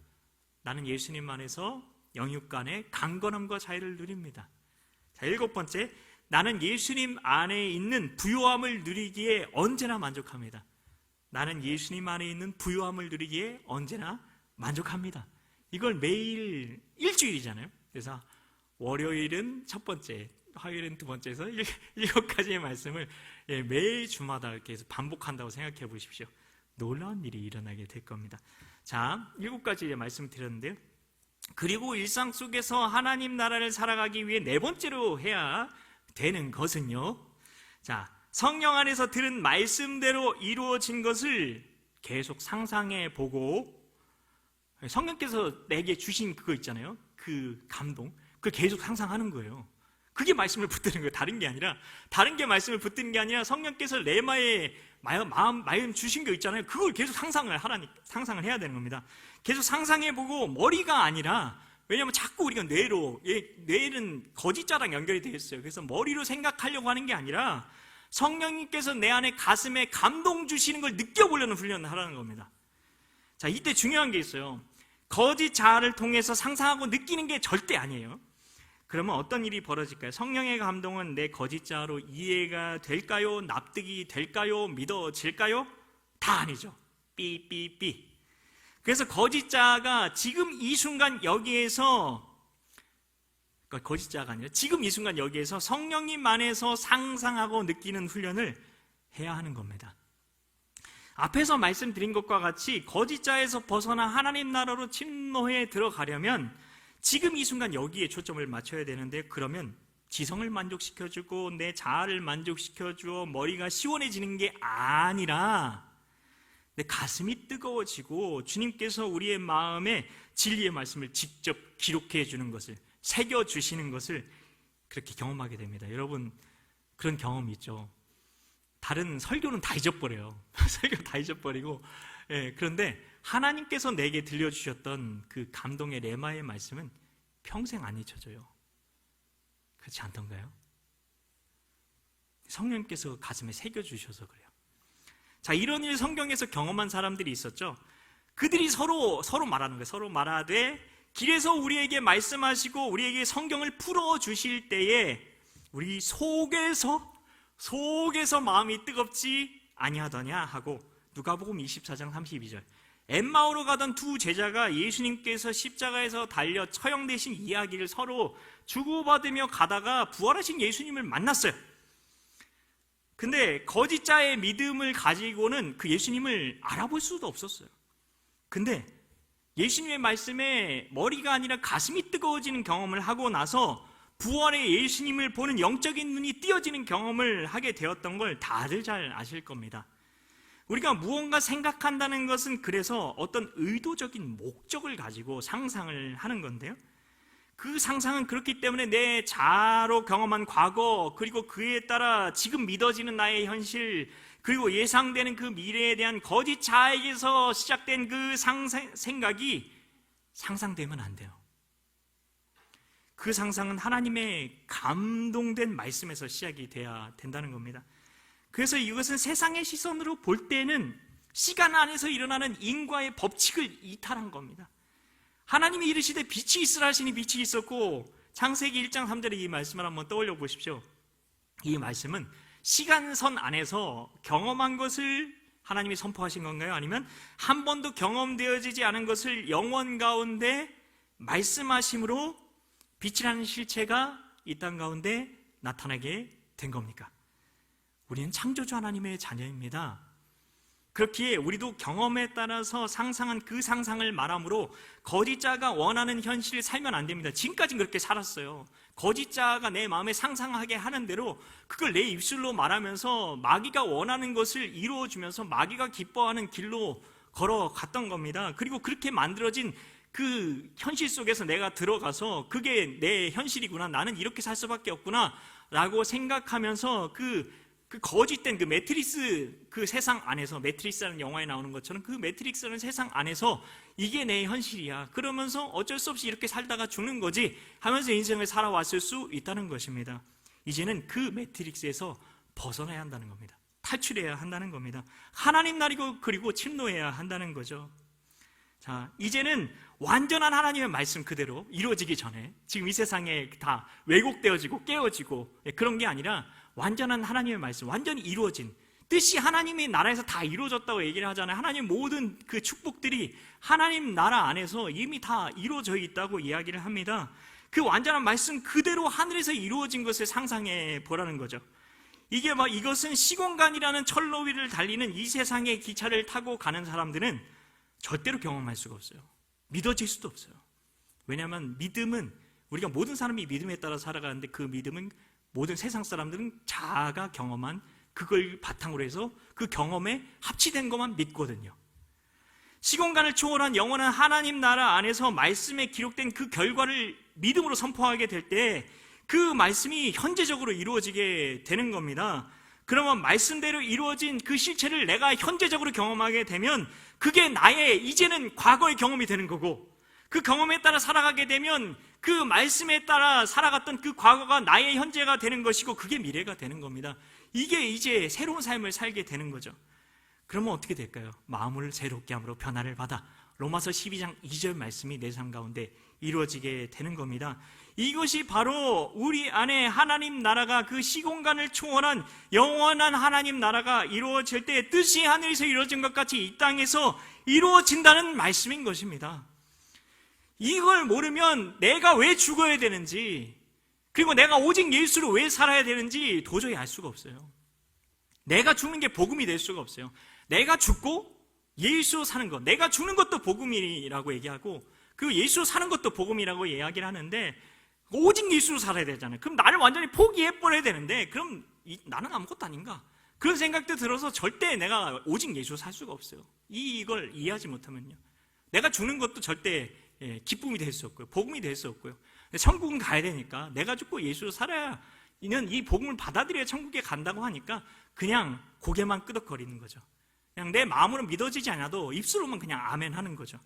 나는 예수님 안에서 영육간의 강건함과 자유를 누립니다. 자, 일곱 번째, 나는 예수님 안에 있는 부요함을 누리기에 언제나 만족합니다. 나는 예수님 안에 있는 부요함을 누리기에 언제나 만족합니다. 이걸 매일 일주일이잖아요. 그래서 월요일은 첫 번째, 화요일은 두 번째에서 7가지의 말씀을 매일 주마다 이렇게 해서 반복한다고 생각해 보십시오. 놀라운 일이 일어나게 될 겁니다. 자, 7가지의 말씀을 드렸는데요. 그리고 일상 속에서 하나님 나라를 살아가기 위해 네 번째로 해야 되는 것은요, 자, 성령 안에서 들은 말씀대로 이루어진 것을 계속 상상해 보고, 성령께서 내게 주신 그거 있잖아요, 그 감동, 그걸 계속 상상하는 거예요. 그게 말씀을 붙드는 거예요. 다른 게 아니라, 다른 게 말씀을 붙드는 게 아니라 성령께서 레마의 마음 주신 거 있잖아요. 그걸 계속 상상을 해야 되는 겁니다. 계속 상상해보고 머리가 아니라, 왜냐하면 자꾸 우리가 뇌는 거짓자랑 연결이 되어 있어요. 그래서 머리로 생각하려고 하는 게 아니라 성령님께서 내 안에 가슴에 감동 주시는 걸 느껴보려는 훈련을 하라는 겁니다. 자, 이때 중요한 게 있어요. 거짓 자아를 통해서 상상하고 느끼는 게 절대 아니에요. 그러면 어떤 일이 벌어질까요? 성령의 감동은 내 거짓 자아로 이해가 될까요? 납득이 될까요? 믿어질까요? 다 아니죠. 삐삐삐. 그래서 거짓 자아가 지금 이 순간 여기에서, 그러니까 거짓 자아가 아니라 지금 이 순간 여기에서 성령님 안에서 상상하고 느끼는 훈련을 해야 하는 겁니다. 앞에서 말씀드린 것과 같이 거짓 자에서 벗어나 하나님 나라로 침노해 들어가려면 지금 이 순간 여기에 초점을 맞춰야 되는데, 그러면 지성을 만족시켜주고 내 자아를 만족시켜주어 머리가 시원해지는 게 아니라 내 가슴이 뜨거워지고 주님께서 우리의 마음에 진리의 말씀을 직접 기록해 주는 것을, 새겨주시는 것을 그렇게 경험하게 됩니다. 여러분, 그런 경험이 있죠. 다른 설교는 다 잊어버려요. 설교 다 잊어버리고, 그런데 하나님께서 내게 들려주셨던 그 감동의 레마의 말씀은 평생 안 잊혀져요. 그렇지 않던가요? 성령님께서 가슴에 새겨주셔서 그래요. 자, 이런 일 성경에서 경험한 사람들이 있었죠. 그들이 서로 말하는 거예요. 서로 말하되 길에서 우리에게 말씀하시고 우리에게 성경을 풀어주실 때에 우리 속에서 마음이 뜨겁지 아니하더냐 하고, 누가복음 24장 32절. 엠마오로 가던 두 제자가 예수님께서 십자가에서 달려 처형되신 이야기를 서로 주고받으며 가다가 부활하신 예수님을 만났어요. 근데 거짓자의 믿음을 가지고는 그 예수님을 알아볼 수도 없었어요. 근데 예수님의 말씀에 머리가 아니라 가슴이 뜨거워지는 경험을 하고 나서 부활의 예수님을 보는 영적인 눈이 띄어지는 경험을 하게 되었던 걸 다들 잘 아실 겁니다. 우리가 무언가 생각한다는 것은 그래서 어떤 의도적인 목적을 가지고 상상을 하는 건데요, 그 상상은 그렇기 때문에 내 자아로 경험한 과거, 그리고 그에 따라 지금 믿어지는 나의 현실, 그리고 예상되는 그 미래에 대한 거짓 자아에게서 시작된 그 생각이 상상되면 안 돼요. 그 상상은 하나님의 감동된 말씀에서 시작이 돼야 된다는 겁니다. 그래서 이것은 세상의 시선으로 볼 때는 시간 안에서 일어나는 인과의 법칙을 이탈한 겁니다. 하나님이 이르시되 빛이 있으라 하시니 빛이 있었고, 창세기 1장 3절의 이 말씀을 한번 떠올려 보십시오. 이 말씀은 시간선 안에서 경험한 것을 하나님이 선포하신 건가요? 아니면 한 번도 경험되어지지 않은 것을 영원 가운데 말씀하심으로 빛이라는 실체가 이 땅 가운데 나타나게 된 겁니까? 우리는 창조주 하나님의 자녀입니다. 그렇기에 우리도 경험에 따라서 상상한 그 상상을 말함으로 거짓자가 원하는 현실을 살면 안 됩니다. 지금까지는 그렇게 살았어요. 거짓자가 내 마음에 상상하게 하는 대로 그걸 내 입술로 말하면서 마귀가 원하는 것을 이루어주면서 마귀가 기뻐하는 길로 걸어갔던 겁니다. 그리고 그렇게 만들어진 그 현실 속에서 내가 들어가서 그게 내 현실이구나, 나는 이렇게 살 수밖에 없구나 라고 생각하면서 그 거짓된 그 매트릭스, 그 세상 안에서, 매트릭스라는 영화에 나오는 것처럼 그 매트릭스라는 세상 안에서 이게 내 현실이야, 그러면서 어쩔 수 없이 이렇게 살다가 죽는 거지 하면서 인생을 살아왔을 수 있다는 것입니다. 이제는 그 매트릭스에서 벗어나야 한다는 겁니다. 탈출해야 한다는 겁니다. 하나님 나리고 그리고 침노해야 한다는 거죠. 자, 이제는 완전한 하나님의 말씀 그대로 이루어지기 전에, 지금 이 세상에 다 왜곡되어지고 깨어지고 그런 게 아니라 완전한 하나님의 말씀, 완전히 이루어진 뜻이 하나님의 나라에서 다 이루어졌다고 얘기를 하잖아요. 하나님 모든 그 축복들이 하나님 나라 안에서 이미 다 이루어져 있다고 이야기를 합니다. 그 완전한 말씀 그대로 하늘에서 이루어진 것을 상상해 보라는 거죠. 이것은 시공간이라는 철로 위를 달리는 이 세상의 기차를 타고 가는 사람들은 절대로 경험할 수가 없어요. 믿어질 수도 없어요. 왜냐하면 믿음은, 우리가 모든 사람이 믿음에 따라 살아가는데 그 믿음은 모든 세상 사람들은 자아가 경험한 그걸 바탕으로 해서 그 경험에 합치된 것만 믿거든요. 시공간을 초월한 영원한 하나님 나라 안에서 말씀에 기록된 그 결과를 믿음으로 선포하게 될 때 그 말씀이 현재적으로 이루어지게 되는 겁니다. 그러면 말씀대로 이루어진 그 실체를 내가 현재적으로 경험하게 되면 그게 나의 이제는 과거의 경험이 되는 거고, 그 경험에 따라 살아가게 되면 그 말씀에 따라 살아갔던 그 과거가 나의 현재가 되는 것이고 그게 미래가 되는 겁니다. 이게 이제 새로운 삶을 살게 되는 거죠. 그러면 어떻게 될까요? 마음을 새롭게 함으로 변화를 받아 로마서 12장 2절 말씀이 내 삶 가운데 이루어지게 되는 겁니다. 이것이 바로 우리 안에 하나님 나라가, 그 시공간을 초월한 영원한 하나님 나라가 이루어질 때 뜻이 하늘에서 이루어진 것 같이 이 땅에서 이루어진다는 말씀인 것입니다. 이걸 모르면 내가 왜 죽어야 되는지, 그리고 내가 오직 예수로 왜 살아야 되는지 도저히 알 수가 없어요. 내가 죽는 게 복음이 될 수가 없어요. 내가 죽고 예수로 사는 것, 내가 죽는 것도 복음이라고 얘기하고 그 예수로 사는 것도 복음이라고 이야기를 하는데, 오직 예수로 살아야 되잖아요. 그럼 나를 완전히 포기해버려야 되는데 그럼 나는 아무것도 아닌가, 그런 생각도 들어서 절대 내가 오직 예수로 살 수가 없어요. 이걸 이해하지 못하면요, 내가 죽는 것도 절대 기쁨이 될 수 없고요, 복음이 될 수 없고요. 천국은 가야 되니까 내가 죽고 예수로 살아야 이 복음을 받아들여야 천국에 간다고 하니까 그냥 고개만 끄덕거리는 거죠. 그냥 내 마음으로 믿어지지 않아도 입술로만 그냥 아멘 하는 거죠.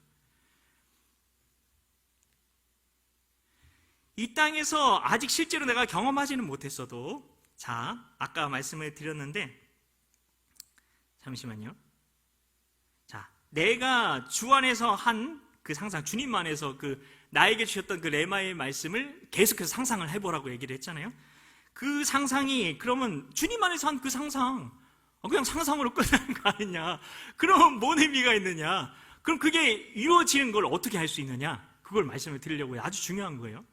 이 땅에서 아직 실제로 내가 경험하지는 못했어도, 자, 아까 말씀을 드렸는데, 잠시만요. 자, 내가 주 안에서 한 그 상상, 주님 안에서 그 나에게 주셨던 그 레마의 말씀을 계속해서 상상을 해보라고 얘기를 했잖아요. 그 상상이, 그러면 주님 안에서 한 그 상상, 그냥 상상으로 끝나는 거 아니냐? 그럼 뭔 의미가 있느냐? 그럼 그게 이루어지는 걸 어떻게 할 수 있느냐? 그걸 말씀을 드리려고 아주 중요한 거예요.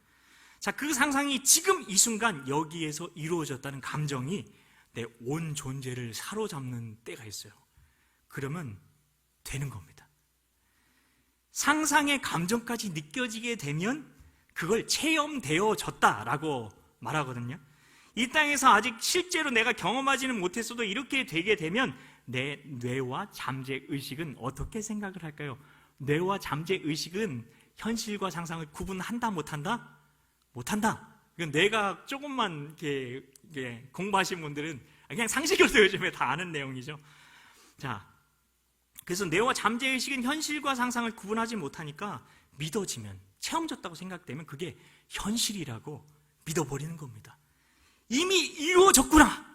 자, 그 상상이 지금 이 순간 여기에서 이루어졌다는 감정이 내 온 존재를 사로잡는 때가 있어요. 그러면 되는 겁니다. 상상의 감정까지 느껴지게 되면 그걸 체험되어졌다라고 말하거든요. 이 땅에서 아직 실제로 내가 경험하지는 못했어도 이렇게 되게 되면 내 뇌와 잠재의식은 어떻게 생각을 할까요? 뇌와 잠재의식은 현실과 상상을 구분한다 못한다? 못한다. 뇌가 조금만 이렇게 공부하신 분들은 그냥 상식으로 요즘에 다 아는 내용이죠. 자, 그래서 뇌와 잠재의식은 현실과 상상을 구분하지 못하니까 믿어지면, 체험졌다고 생각되면 그게 현실이라고 믿어버리는 겁니다. 이미 이루어졌구나.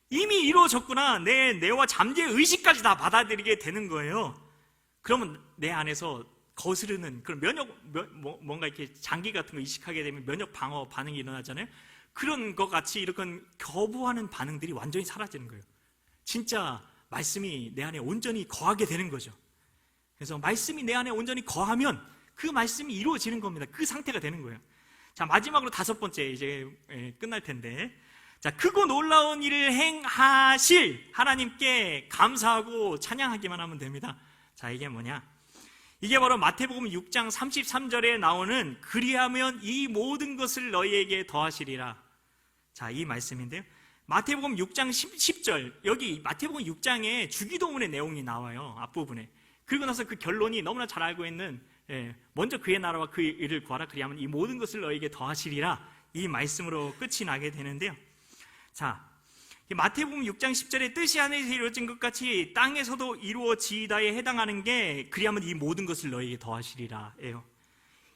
이미 이루어졌구나. 내 뇌와 잠재의식까지 다 받아들이게 되는 거예요. 그러면 내 안에서 거스르는 그런 뭔가 이렇게 장기 같은 거 이식하게 되면 면역 방어 반응이 일어나잖아요. 그런 것 같이 이렇게 거부하는 반응들이 완전히 사라지는 거예요. 진짜 말씀이 내 안에 온전히 거하게 되는 거죠. 그래서 말씀이 내 안에 온전히 거하면 그 말씀이 이루어지는 겁니다. 그 상태가 되는 거예요. 자, 마지막으로 5번째 이제 끝날 텐데, 자, 크고 놀라운 일을 행하실 하나님께 감사하고 찬양하기만 하면 됩니다. 자, 이게 뭐냐? 이게 바로 마태복음 6장 33절에 나오는 그리하면 이 모든 것을 너희에게 더하시리라. 자, 이 말씀인데요. 마태복음 6장 10절, 여기 마태복음 6장에 주기도문의 내용이 나와요. 앞부분에. 그리고 나서 그 결론이 너무나 잘 알고 있는, 먼저 그의 나라와 그 일을 구하라. 그리하면 이 모든 것을 너희에게 더하시리라. 이 말씀으로 끝이 나게 되는데요. 자, 마태복음 6장 10절의 뜻이 하늘에서 이루어진 것 같이 땅에서도 이루어지다에 해당하는 게 그리하면 이 모든 것을 너희에게 더하시리라 예요.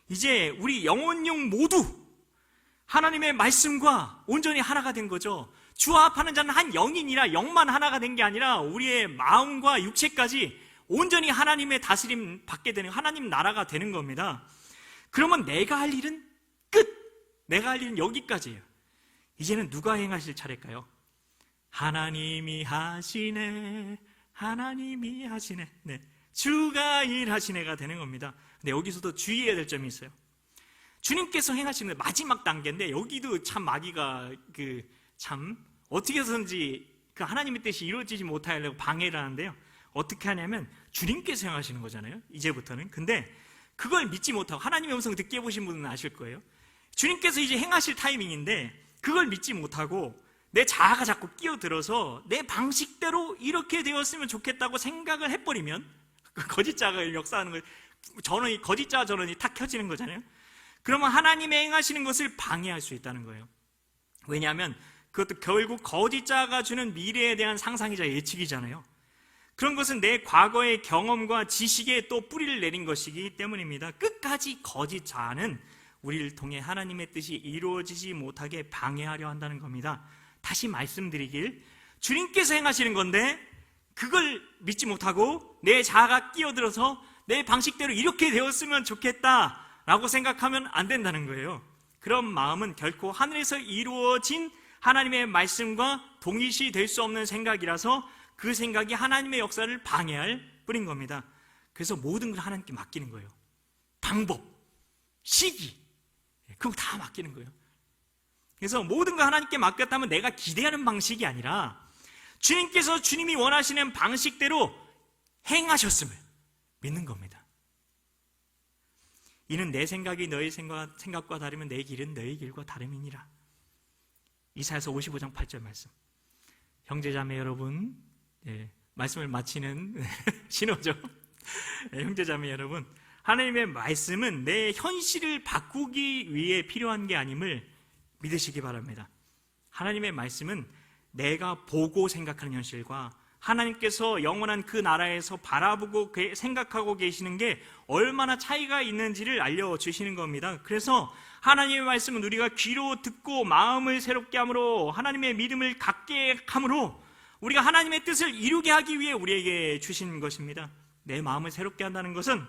이제 우리 영혼용 모두 하나님의 말씀과 온전히 하나가 된 거죠. 주와 합하는 자는 한 영이니라. 영만 하나가 된 게 아니라 우리의 마음과 육체까지 온전히 하나님의 다스림 받게 되는 하나님 나라가 되는 겁니다. 그러면 내가 할 일은 끝! 내가 할 일은 여기까지예요. 이제는 누가 행하실 차례일까요? 하나님이 하시네, 하나님이 하시네. 네, 주가 일하시네가 되는 겁니다. 근데 여기서도 주의해야 될 점이 있어요. 주님께서 행하시는 마지막 단계인데 여기도 참 마귀가 참 어떻게 해서든지 그 하나님의 뜻이 이루어지지 못하려고 방해를 하는데요. 어떻게 하냐면 주님께서 행하시는 거잖아요. 이제부터는. 근데 그걸 믿지 못하고 하나님의 음성을 듣게 해보신 분은 아실 거예요. 주님께서 이제 행하실 타이밍인데 그걸 믿지 못하고 내 자아가 자꾸 끼어들어서 내 방식대로 이렇게 되었으면 좋겠다고 생각을 해버리면 거짓 자아가 역사하는 걸 거짓 자아 전원이 탁 켜지는 거잖아요. 그러면 하나님의 행하시는 것을 방해할 수 있다는 거예요. 왜냐하면 그것도 결국 거짓 자아가 주는 미래에 대한 상상이자 예측이잖아요. 그런 것은 내 과거의 경험과 지식에 또 뿌리를 내린 것이기 때문입니다. 끝까지 거짓 자아는 우리를 통해 하나님의 뜻이 이루어지지 못하게 방해하려 한다는 겁니다. 다시 말씀드리길, 주님께서 행하시는 건데 그걸 믿지 못하고 내 자아가 끼어들어서 내 방식대로 이렇게 되었으면 좋겠다라고 생각하면 안 된다는 거예요. 그런 마음은 결코 하늘에서 이루어진 하나님의 말씀과 동일시 될 수 없는 생각이라서 그 생각이 하나님의 역사를 방해할 뿐인 겁니다. 그래서 모든 걸 하나님께 맡기는 거예요. 방법, 시기, 그거 다 맡기는 거예요. 그래서 모든 걸 하나님께 맡겼다면 내가 기대하는 방식이 아니라 주님께서 주님이 원하시는 방식대로 행하셨음을 믿는 겁니다. 이는 내 생각이 너희 생각과 다르면 내 길은 너희 길과 다름이니라. 이사야서 55장 8절 말씀. 형제자매 여러분, 말씀을 마치는 신호죠. 형제자매 여러분, 하나님의 말씀은 내 현실을 바꾸기 위해 필요한 게 아님을 믿으시기 바랍니다. 하나님의 말씀은 내가 보고 생각하는 현실과 하나님께서 영원한 그 나라에서 바라보고 생각하고 계시는 게 얼마나 차이가 있는지를 알려주시는 겁니다. 그래서 하나님의 말씀은 우리가 귀로 듣고 마음을 새롭게 함으로 하나님의 믿음을 갖게 함으로 우리가 하나님의 뜻을 이루게 하기 위해 우리에게 주신 것입니다. 내 마음을 새롭게 한다는 것은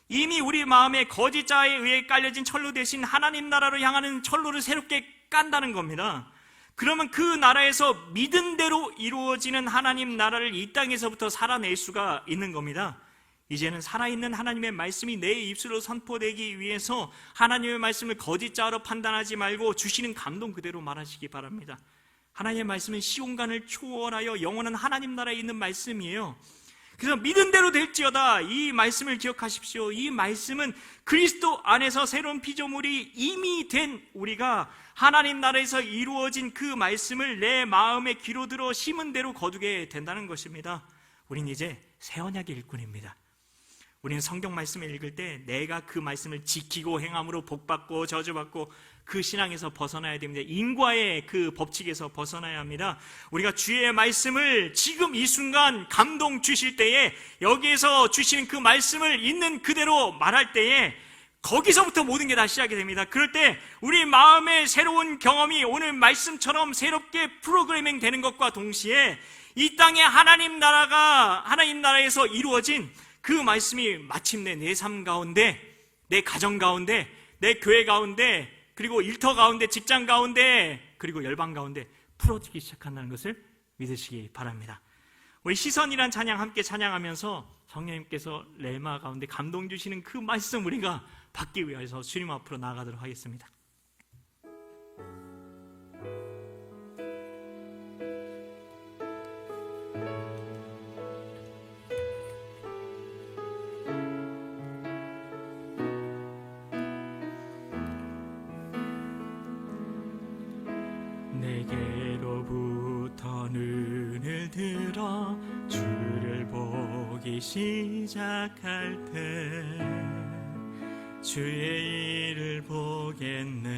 이미 우리 마음에 거짓 자아에 의해 깔려진 철로 대신 하나님 나라로 향하는 철로를 새롭게 깐다는 겁니다. 그러면 그 나라에서 믿은 대로 이루어지는 하나님 나라를 이 땅에서부터 살아낼 수가 있는 겁니다. 이제는 살아있는 하나님의 말씀이 내 입술로 선포되기 위해서 하나님의 말씀을 거짓 자아로 판단하지 말고 주시는 감동 그대로 말하시기 바랍니다. 하나님의 말씀은 시온간을 초월하여 영원한 하나님 나라에 있는 말씀이에요. 그래서 믿은 대로 될지어다, 이 말씀을 기억하십시오. 이 말씀은 그리스도 안에서 새로운 피조물이 이미 된 우리가 하나님 나라에서 이루어진 그 말씀을 내 마음에 귀로 들어 심은 대로 거두게 된다는 것입니다. 우린 이제 새 언약의 일꾼입니다. 우리는 성경 말씀을 읽을 때 내가 그 말씀을 지키고 행함으로 복받고 저주받고 그 신앙에서 벗어나야 됩니다. 인과의 그 법칙에서 벗어나야 합니다. 우리가 주의 말씀을 지금 이 순간 감동 주실 때에 여기에서 주시는 그 말씀을 있는 그대로 말할 때에 거기서부터 모든 게 다 시작이 됩니다. 그럴 때 우리 마음의 새로운 경험이 오늘 말씀처럼 새롭게 프로그래밍 되는 것과 동시에 이 땅에 하나님 나라에서 이루어진 그 말씀이 마침내 내 삶 가운데, 내 가정 가운데, 내 교회 가운데, 그리고 일터 가운데, 직장 가운데, 그리고 열방 가운데 풀어지기 시작한다는 것을 믿으시기 바랍니다. 우리 시선이란 찬양 함께 찬양하면서 성령님께서 레마 가운데 감동 주시는 그 말씀 우리가 받기 위해서 주님 앞으로 나아가도록 하겠습니다. 내게로부터 눈을 들어 주를 보기 시작할 때 주의 일을 보겠네.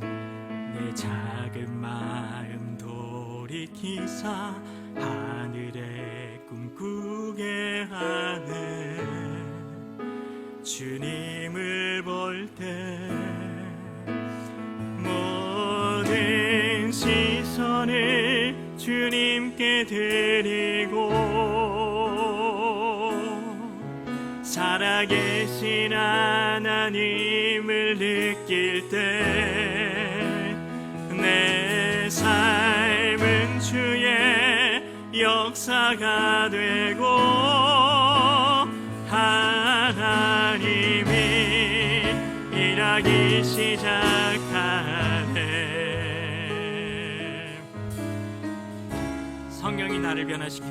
내 작은 마음 돌이키사 하늘의 꿈꾸게 하네. 주님을 볼 때 모든 시선을 주님께 드리고 살아계신 하나님을 느낄 때 내 삶은 주의 역사가 되고 하나님이 일하기 시작하네. 성령이 나를 변화시켜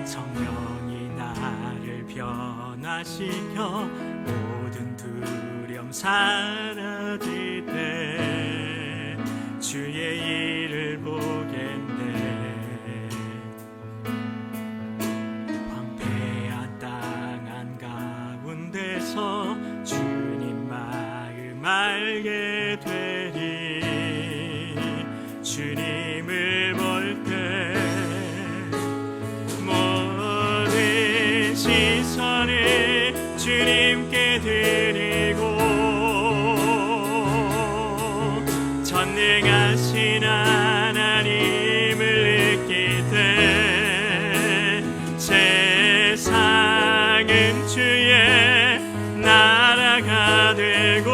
성령이 나를 변화시켜 모든 두려움 사라질 때 주의 일을 보겠네. 황폐한 땅 한가운데서 주님 마음 알게 되리. 주님을 볼 때 모든 시선을 주님께 드리고 전능하신 하나님을 느낄 때 세상은 주의 나라가 되고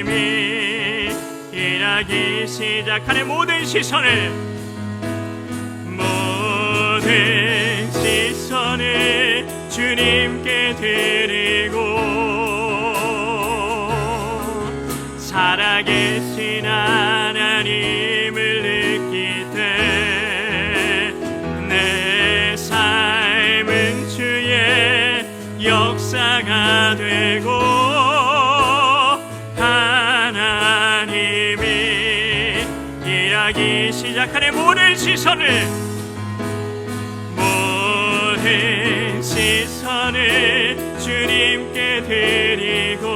하나님이 일하기 시작하는 모든 시선을 주님께 드리고 살아계신 하나님을 느낄 때 내 삶은 주의 역사가 되고 하나님이 일하기 시작하는 모든 시선을 주님께 드리고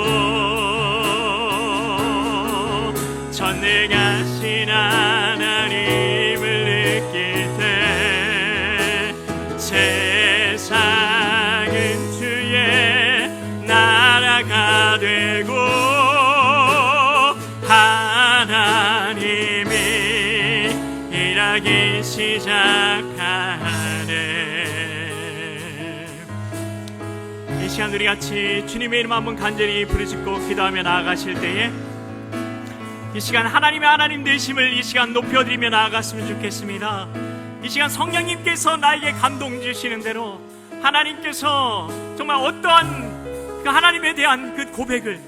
전능하신 하나님을 느낄 때 세상은 주의 나라가 되고 하나님이 일하기 시작하네. 이 시간 우리 같이 주님의 이름 한번 간절히 부르짖고 기도하며 나아가실 때에 이 시간 하나님의 하나님 되심을 이 시간 높여드리며 나아갔으면 좋겠습니다. 이 시간 성령님께서 나에게 감동 주시는 대로 하나님께서 정말 어떠한 그 하나님에 대한 그 고백을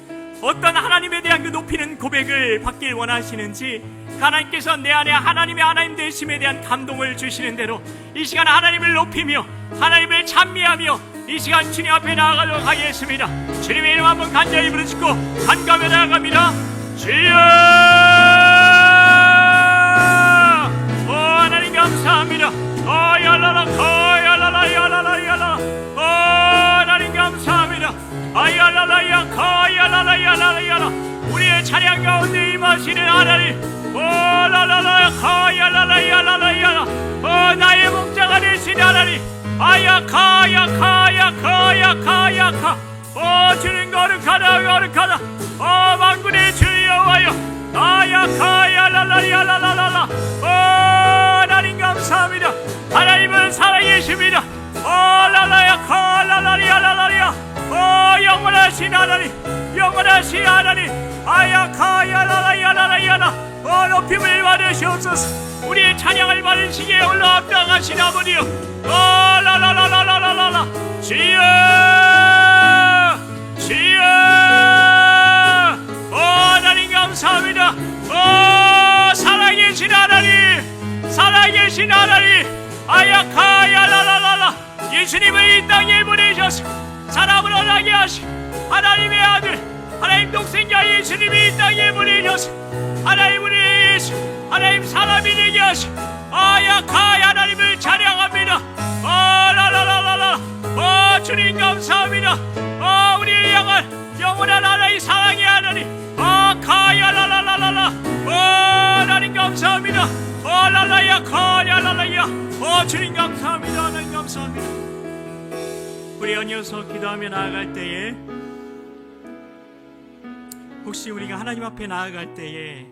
어떤 하나님에 대한 그 높이는 고백을 받길 원하시는지, 하나님께서 내 안에 하나님의 하나님 되심에 대한 감동을 주시는 대로 이 시간 하나님을 높이며 하나님을 찬미하며 이 시간 주님 앞에 나아가도록 하겠습니다. 주님의 이름 한번 간절히 부르짖고 간감히 나아갑니다. 주여, 오 하나님 감사합니다. 야라라 야라라 야라라 야라라, 오 하나님 감사합니다. 야라라 야라라 야라라 야라, 우리의 찬양 가운데 임하시는 하나님, 오 라라라 야라라 야라라 야라, 오 나의 목자가 되신 하나님, 야카야카야카야카야카, 오 주님 거룩하다 거룩하다, 오 만군의 주 여호와여, 야카야라라야라라라, 오 하나님 감사합니다. 하나님은 살아계십니다. 오 라라야카라라야라라야, 오 영원하신 하나님, 영원하신 하나님, 야카야라라야라라야라, 오 높임을 받으시옵소서. 우리의 찬양을 받은 시기에 올라 합당하신 아버지여, 오 라라라라라라라, 주여 주여, 오 하나님 감사합니다. 오 살아계신 하나님, 살아계신 하나님, 야카야라라라라, 예수님을 이 땅에 보내셔서 사람을 원하게 하시 하나님의 아들, 하나님 동생자 예수님이 이 땅에 보내셔서 하나님 우리 예수, 하나님 사람이 되게 하시 야카야 하나님을 찬양합니다. 라라라라라, 주님 감사합니다. 우리를 향한 영원한 하나님 사랑의 하나님, 카야라라라라라, 하나님 감사합니다. 라라야 카야라라야, 주님 감사합니다. 하나님 감사합니다. 우리 연이어서 기도하며 나아갈 때에, 혹시 우리가 하나님 앞에 나아갈 때에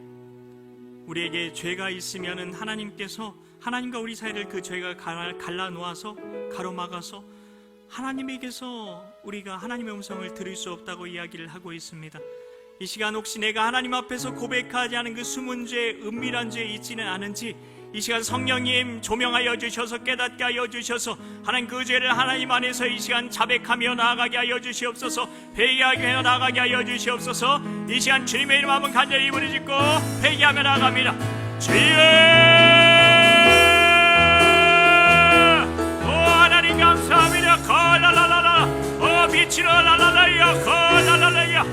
우리에게 죄가 있으면은 하나님께서 하나님과 우리 사이를 그 죄가 갈라놓아서 가로막아서 하나님에게서 우리가 하나님의 음성을 들을 수 없다고 이야기를 하고 있습니다. 이 시간 혹시 내가 하나님 앞에서 고백하지 않은 그 숨은 죄, 은밀한 죄 있지는 않은지 이 시간 성령님 조명하여 주셔서 깨닫게 하여 주셔서 하나님 그 죄를 하나님 안에서 이 시간 자백하며 나아가게 하여 주시옵소서. 회개하게 하여 나아가게 하여 주시옵소서. 이 시간 주님의 이름 한번 간절히 부르짖고 회개하며 나아갑니다. 주여, 오 하나님 감사합니다. 콜라라라라, 빛으로 라라라야, 콜라라라야,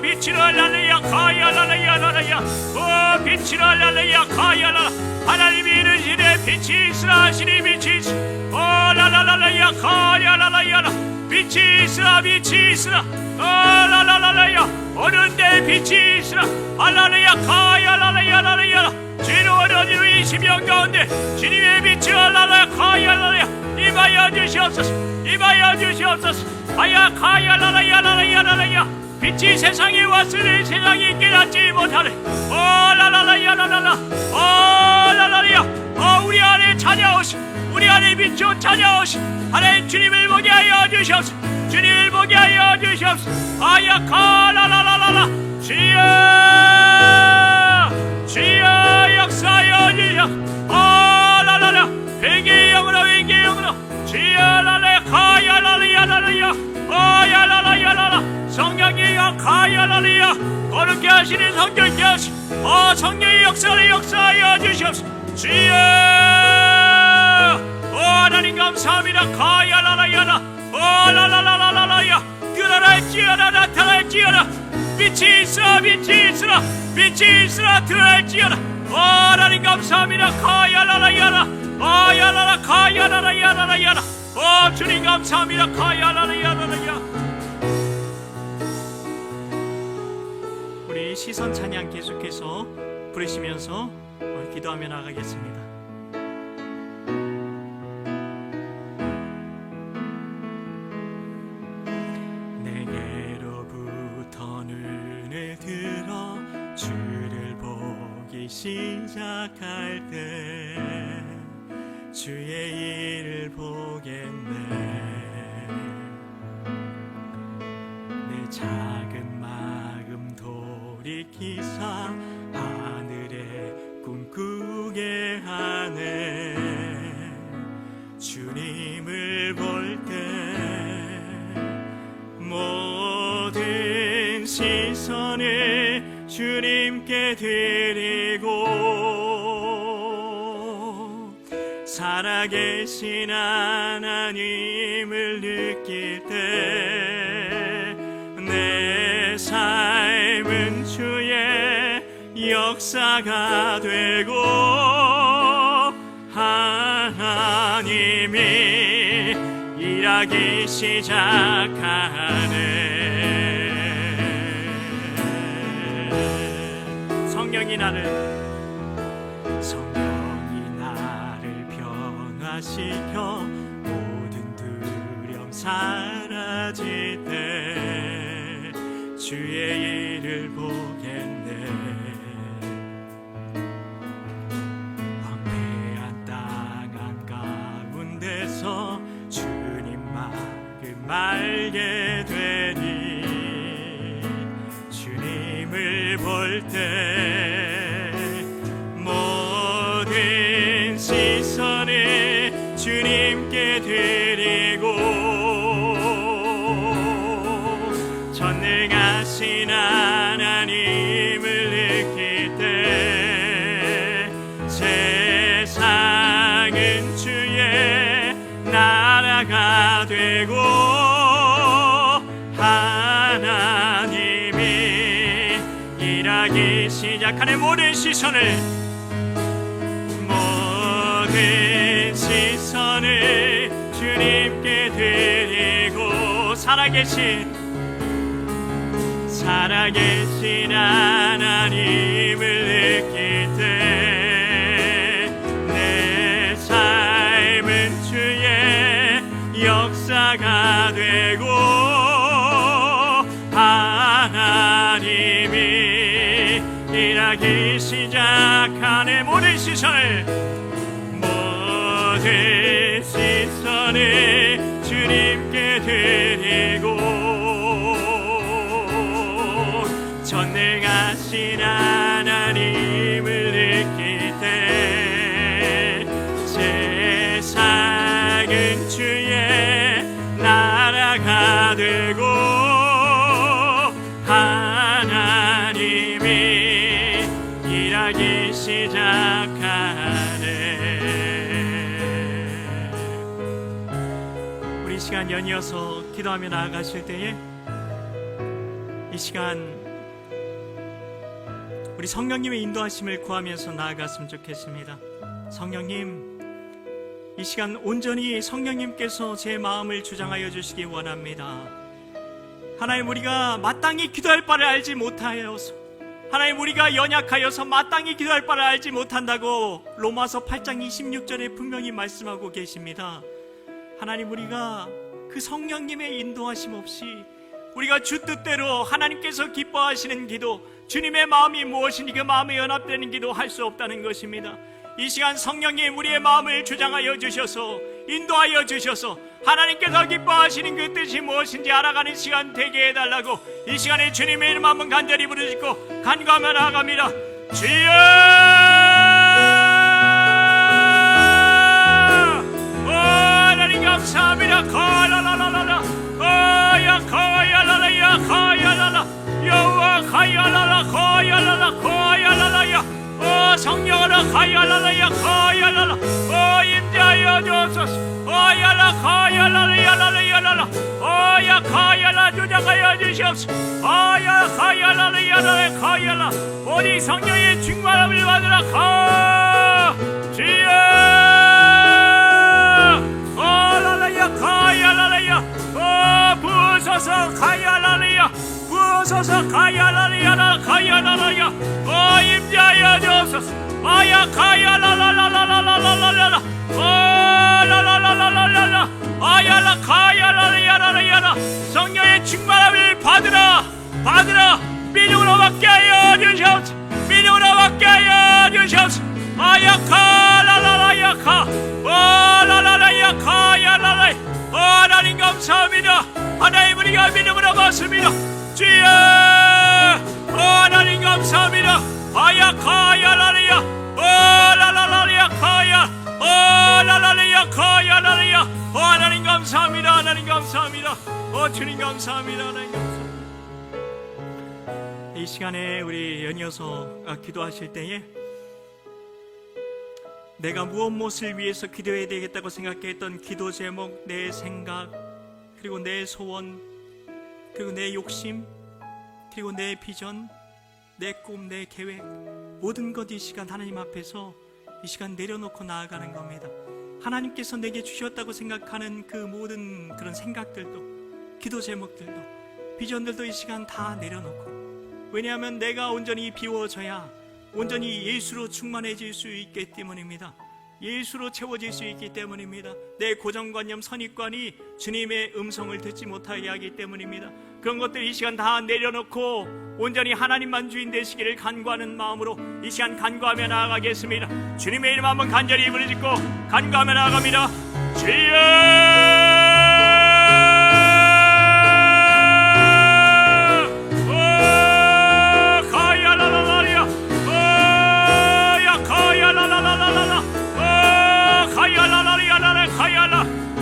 빛으로 라라야, 카야라라야 라라야, 빛으로 라라야, 카야라라. 하나님이 이르시되 빛이 있으라 하시니 빛이 있으라, 라라라라야 카야라라야라, 빛이 있으라 빛이 있으라, 라라라라야 어른데 빛이 있으라, 라라야 카야라라야라라야라. 주님 어려운 이 심령 가운데 주님의 빛이 라라야 카야라라야 임하여 주시옵소서. 임하여 주시옵소서. 카야라라야라라야라야, 빛이 세상에 왔으니 세상이 깨닫지 못하네. 라라라야라라라, 라라라야, 우리 안에 찾아오시, 우리 안에 빛으로 찾아오시 하나님 주님을 보게 하여 주시옵소서. 주님을 보게 하여 주시옵소서. 카라라라라라, 주여 주여 역사하여 주시옵소서. 라라라, 회개의 영으로 회개의 영으로 주여 라라 카야라라야라야, 야라라야라라, 성령의 카야라라야 거룩게 하시는 성령께 하시, 성령의 역사를 역사하여 주시옵소서. 주여, 하나님 감사합니다. 카야라라야라, 라라라라라야, 드러날지어라 나타날지어라, 빛이 있으라 빛이 있으라 빛이 있으라 드러날지어라. 하나님 감사합니다. 카야라라야라, 야라라 카야라라야라야라, 주님 감사합니다. 카야라라야라야. 우리 시선 찬양 계속해서 부르시면서 기도하며 나가겠습니다. 내게로부터 눈을 들어 주를 보기 시작할 때 주의 일을 보겠네. 내 작은 마음 돌이키사 하늘에 꿈꾸게 하네. 주님을 볼 때 모든 시선 주님께 드리고 살아계신 하나님을 느낄 때 내 삶은 주의 역사가 되고 하나님이 일하기 시작하네. 성령이 나를 변화시켜 모든 두려움 사라질 때 주의 일을 보겠네. 황폐한 땅 한가운데서 주님 마음 알게 되니 주님을 볼 때 모든 시선을 주님께 드리고 전능하신 하나님을 느낄 때 세상은 주의 나라가 되고 하나님이 일하기 시작하는 모든 시선을 주님께 드리고 살아계신 하나님을 느낄 때 내 삶은 주의 역사가 되고 하나님이 일하기 시작하는 모든 시선을 주님께 드리고 전능하신 하나님을 느낄 때 세상은 주의 나라가 되고 하나님이 일하기 시작하네. 이 시간 연이어서 기도하며 나아가실 때에 이 시간 우리 성령님의 인도하심을 구하면서 나아갔으면 좋겠습니다. 성령님, 이 시간 온전히 성령님께서 제 마음을 주장하여 주시기 원합니다. 하나님, 우리가 마땅히 기도할 바를 알지 못하여서, 하나님, 우리가 연약하여서 마땅히 기도할 바를 알지 못한다고 로마서 8장 26절에 분명히 말씀하고 계십니다. 하나님, 우리가 그 성령님의 인도하심 없이 우리가 주 뜻대로 하나님께서 기뻐하시는 기도, 주님의 마음이 무엇인지 그 마음에 연합되는 기도 할 수 없다는 것입니다. 이 시간 성령님 우리의 마음을 주장하여 주셔서 인도하여 주셔서 하나님께서 기뻐하시는 그 뜻이 무엇인지 알아가는 시간 되게 해달라고 이 시간에 주님의 이름 한번 간절히 부르짖고 간구하며 나아갑니다. 주여! 하나님 감사합니다. 거라라라라 거야 거야라라야 거야라라 여호와 거야라라 거야라라 거야라라야 성령으로 거야라라야 거야라라 임자여 주소서 거야라 거야라라야라라야라라 야 거야라 주장하여 주시옵소서 야 거야라라야라라 거야라 우리 성령의 충만함을 받으라 거 주여 가야라라야 부서서 가야라라야 부서서 가야라라야 가야라라야 임자여 주소서 야 가야라라라라라라라라 라라라라라라라 아야라 가야라라야라라야라 성령의 충만함을 받으라 받으라 믿음으로 받게 하여 주시옵소서 믿음으로 받게 하여 주시옵소서 아야 가라라라야 가 라라라야 가야라라 하나님 감사합니다. 하나님 우리가 믿음으로 받습니다. 주여 하나님 감사합니다. 아야 가야라라야 라라라라야 가야 라라라야 가야라라야 하나님 감사합니다. 하나님 감사합니다. 주님 감사합니다. 하나님 감사합니다. 이 이 시간에 우리 연이어서 기도하실 때에 내가 무엇을 위해서 기도해야 되겠다고 생각했던 기도 제목, 내 생각, 그리고 내 소원, 그리고 내 욕심, 그리고 내 비전, 내 꿈, 내 계획, 모든 것 이 시간 하나님 앞에서 이 시간 내려놓고 나아가는 겁니다. 하나님께서 내게 주셨다고 생각하는 그 모든 그런 생각들도, 기도 제목들도, 비전들도 이 시간 다 내려놓고, 왜냐하면 내가 온전히 비워져야 온전히 예수로 충만해질 수 있기 때문입니다. 예수로 채워질 수 있기 때문입니다. 내 고정관념, 선입관이 주님의 음성을 듣지 못하게 하기 때문입니다. 그런 것들 이 시간 다 내려놓고 온전히 하나님만 주인 되시기를 간구하는 마음으로 이 시간 간구하며 나아가겠습니다. 주님의 이름 한번 간절히 부르짖고 간구하며 나아갑니다. 주여!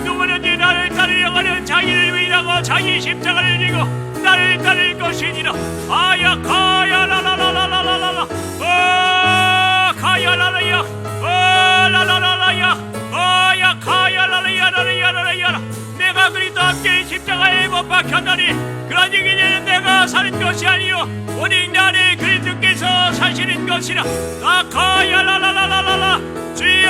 누구든지 나를 따르려고 자기를 위하고 자기 십자가를 지고 나를 따를 것이니라. 아야 가야 라라라라라라라 가야 라라야 라라라라야 아야 가야 라라야 라라야 내가 그리스도 함께 십자가에 못 박혔나니 그러니 이제는 내가 사는 것이 아니요 오직 나를 그리스도께서 사시는 것이라. 아 가야 라라라라라라 주여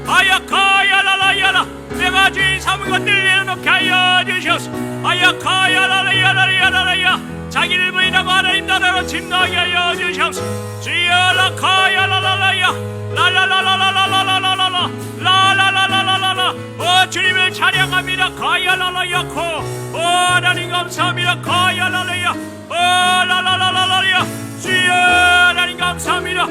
아야카야라라야라 내가 주인 삼은 것들 내려놓게 하여 주시옵소서. 아야카야라라야라야라야 자기를 부인하고 하나님 나라로 침노하게 하여 주시옵소서. 주여 라카야라라라야 라라라라라라라라라라 라라라라라라라 주님을 찬양합니다. 카야라라야코 하나님 감사합니다. 카야라라야 라라라라라야 주여 하나님 감사합니다.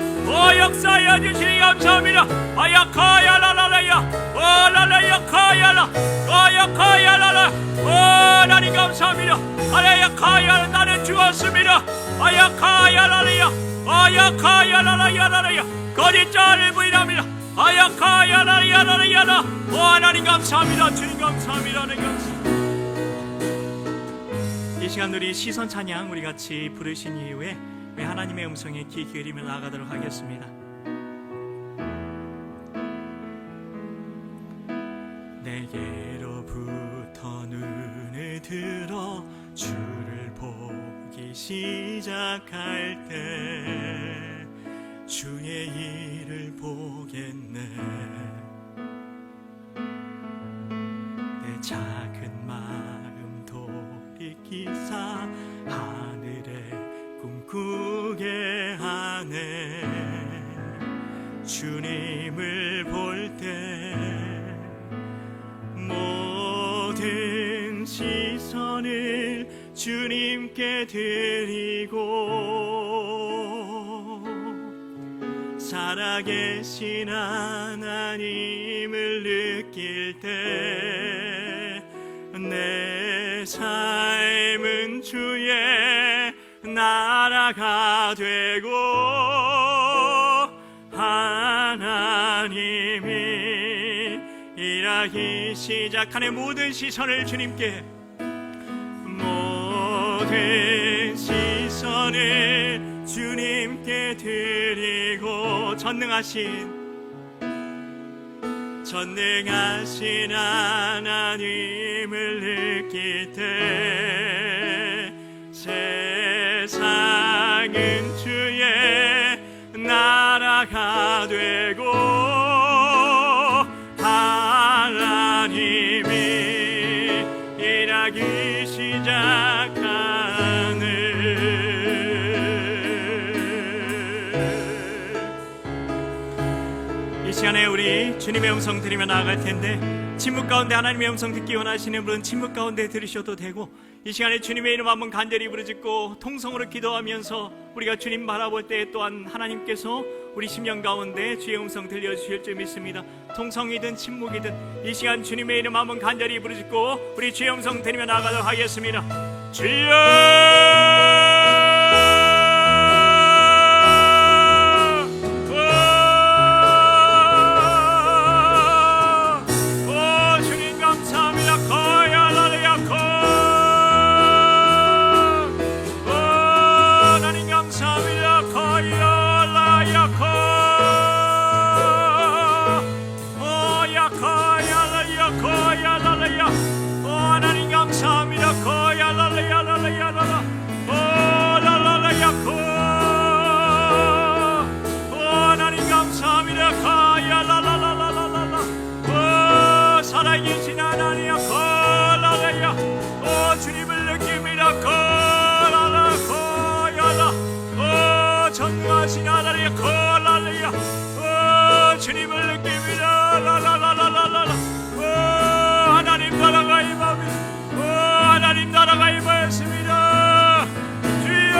역사하여 주시니 감사합니다. 아야카야 라라라야 라라야 카야라 아야카야라라 하나님 감사합니다. 아야카야 나는 주었습니다. 아야카야라라야 아야카야라라야라야 거짓자를 부인합니다. 아야카야라야라야라 하나님 감사합니다. 주님 감사합니다. 하나님 감사합니다. 이 시간 우리 시선 찬양 우리 같이 부르신 이후에 하나님의 음성에 귀 기울이며 나아가도록 하겠습니다. 내게로부터 눈을 들어 주를 보기 시작할 때 주의 일을 보겠네. 내 작은 마음 돌이키사 하늘에 꿈꾸게 하네. 주님을 볼 때 모든 시선을 주님께 드리고 살아계신 하나님을 느낄 때 내 삶은 주의 나라가 되고 하나님이 일하기 시작하네. 모든 시선을 주님께 모든 시선을 주님께 드리고 전능하신 하나님을 느낄 때 세상은 주의 나라가 되고 하나님이 일하기 시작하는 이 시간에 우리 주님의 음성 들으며 나아갈 텐데 침묵 가운데 하나님의 음성 듣기 원하시는 분은 침묵 가운데 들으셔도 되고 이 시간에 주님의 이름 한번 간절히 부르짖고 통성으로 기도하면서 우리가 주님 바라볼 때 또한 하나님께서 우리 심령 가운데 주의 음성 들려주실 줄 믿습니다. 통성이든 침묵이든 이 시간 주님의 이름 한번 간절히 부르짖고 우리 주의 음성 들으며 나아가도록 하겠습니다. 주여 말씀하신 하나님 콜랄레야 주님을 느낍니다. 라라라라라라 하나님 나라가 임합니다. 하나님 나라가 임하였습니다. 주여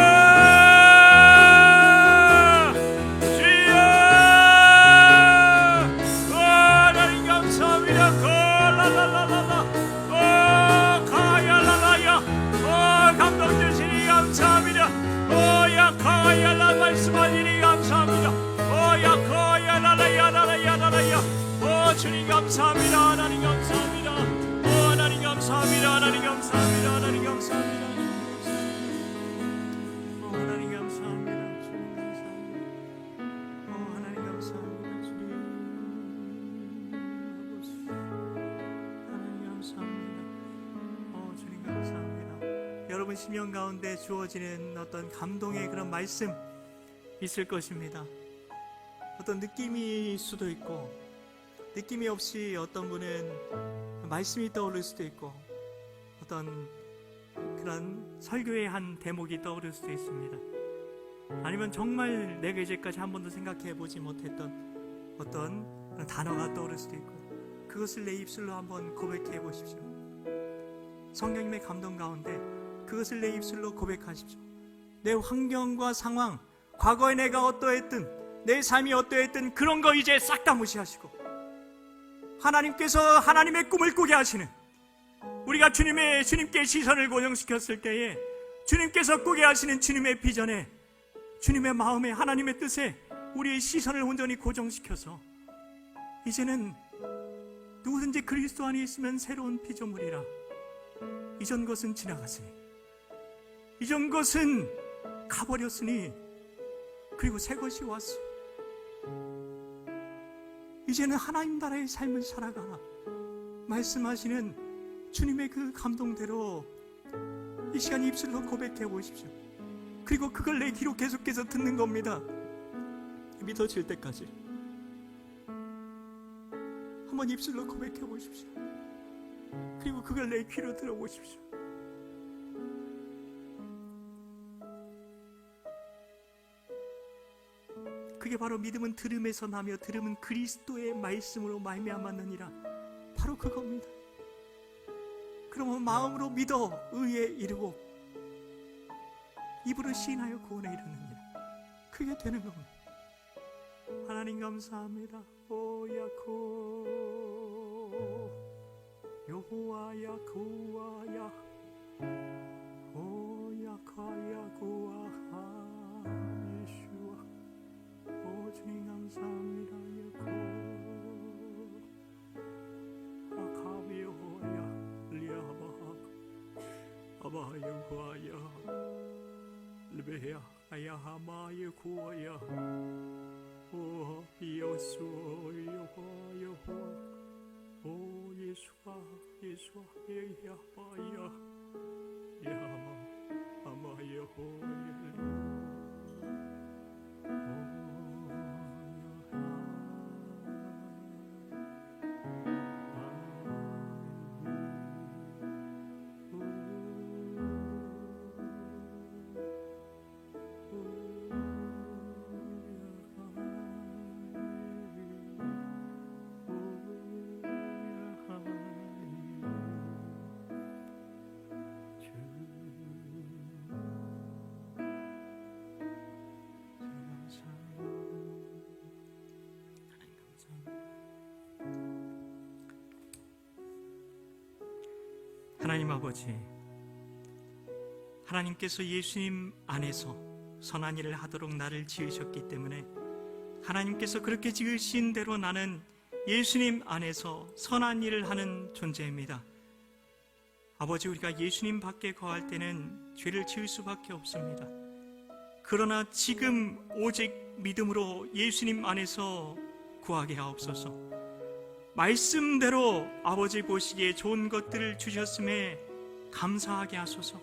주여 하나님 감사합니다. 콜랄라라라라 카야라라야 감동 주시니 감사합니다. 야카야라 말씀하시니 감사합니다. 야카야라라야라라야라라야 주님 감사합니다. 하나님 감사합니다. 하나님 감사합니다. 하나님 감사합니다. 하나님 감사합니다. 하나님 감사합니다. 주님 감사합니다. 하나님 감사합니다. 주님 하나님 감사합니다. 주님 감사합니다. 여러분 심령 가운데 주어지는 어떤 감동의 그런 말씀 있을 것입니다. 어떤 느낌일 수도 있고 느낌이 없이 어떤 분은 말씀이 떠오를 수도 있고 어떤 그런 설교의 한 대목이 떠오를 수도 있습니다. 아니면 정말 내가 이제까지 한 번도 생각해 보지 못했던 어떤 단어가 떠오를 수도 있고 그것을 내 입술로 한번 고백해 보십시오. 성령님의 감동 가운데 그것을 내 입술로 고백하십시오. 내 환경과 상황, 과거에 내가 어떠했든 내 삶이 어떠했든 그런 거 이제 싹 다 무시하시고 하나님께서 하나님의 꿈을 꾸게 하시는 우리가 주님께 시선을 고정시켰을 때에 주님께서 꾸게 하시는 주님의 비전에 주님의 마음에 하나님의 뜻에 우리의 시선을 온전히 고정시켜서 이제는 누구든지 그리스도 안에 있으면 새로운 피조물이라 이전 것은 지나갔으니 이전 것은 가버렸으니 그리고 새 것이 왔어. 이제는 하나님 나라의 삶을 살아가 말씀하시는 주님의 그 감동대로 이 시간 입술로 고백해 보십시오. 그리고 그걸 내 귀로 계속해서 듣는 겁니다. 믿어질 때까지 한번 입술로 고백해 보십시오. 그리고 그걸 내 귀로 들어보십시오. 그게 바로 믿음은 들음에서 나며 들음은 그리스도의 말씀으로 말미암았느니라. 바로 그겁니다. 그러면 마음으로 믿어 의에 이르고 입으로 시인하여 구원에 이르느니라. 그게 되는 겁니다. 하나님 감사합니다. 오야코 여호와야 구와야 오야카야 구와하 예수와 오 주님 감사합니다. 야코 아카비여호야 리아바하 아바 여호와야 르베야 아야하마야 구와야 오 예수 여호와 여호와 오 예수아 예수아 예야바야 야마 아마 여호와 하나님 아버지, 하나님께서 예수님 안에서 선한 일을 하도록 나를 지으셨기 때문에 하나님께서 그렇게 지으신 대로 나는 예수님 안에서 선한 일을 하는 존재입니다. 아버지, 우리가 예수님 밖에 거할 때는 죄를 지을 수밖에 없습니다. 그러나 지금 오직 믿음으로 예수님 안에서 구하게 하옵소서. 말씀대로 아버지 보시기에 좋은 것들을 주셨음에 감사하게 하소서.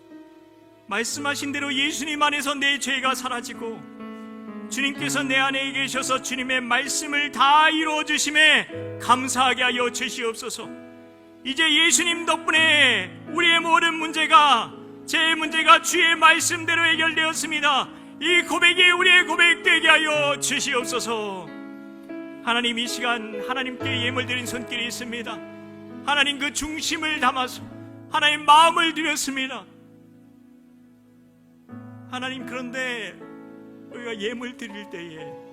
말씀하신 대로 예수님 안에서 내 죄가 사라지고 주님께서 내 안에 계셔서 주님의 말씀을 다 이루어 주심에 감사하게 하여 주시옵소서. 이제 예수님 덕분에 우리의 모든 문제가, 제 문제가 주의 말씀대로 해결되었습니다. 이 고백이 우리의 고백 되게 하여 주시옵소서. 하나님, 이 시간 하나님께 예물 드린 손길이 있습니다. 하나님, 그 중심을 담아서 하나님 마음을 드렸습니다. 하나님, 그런데 우리가 예물 드릴 때에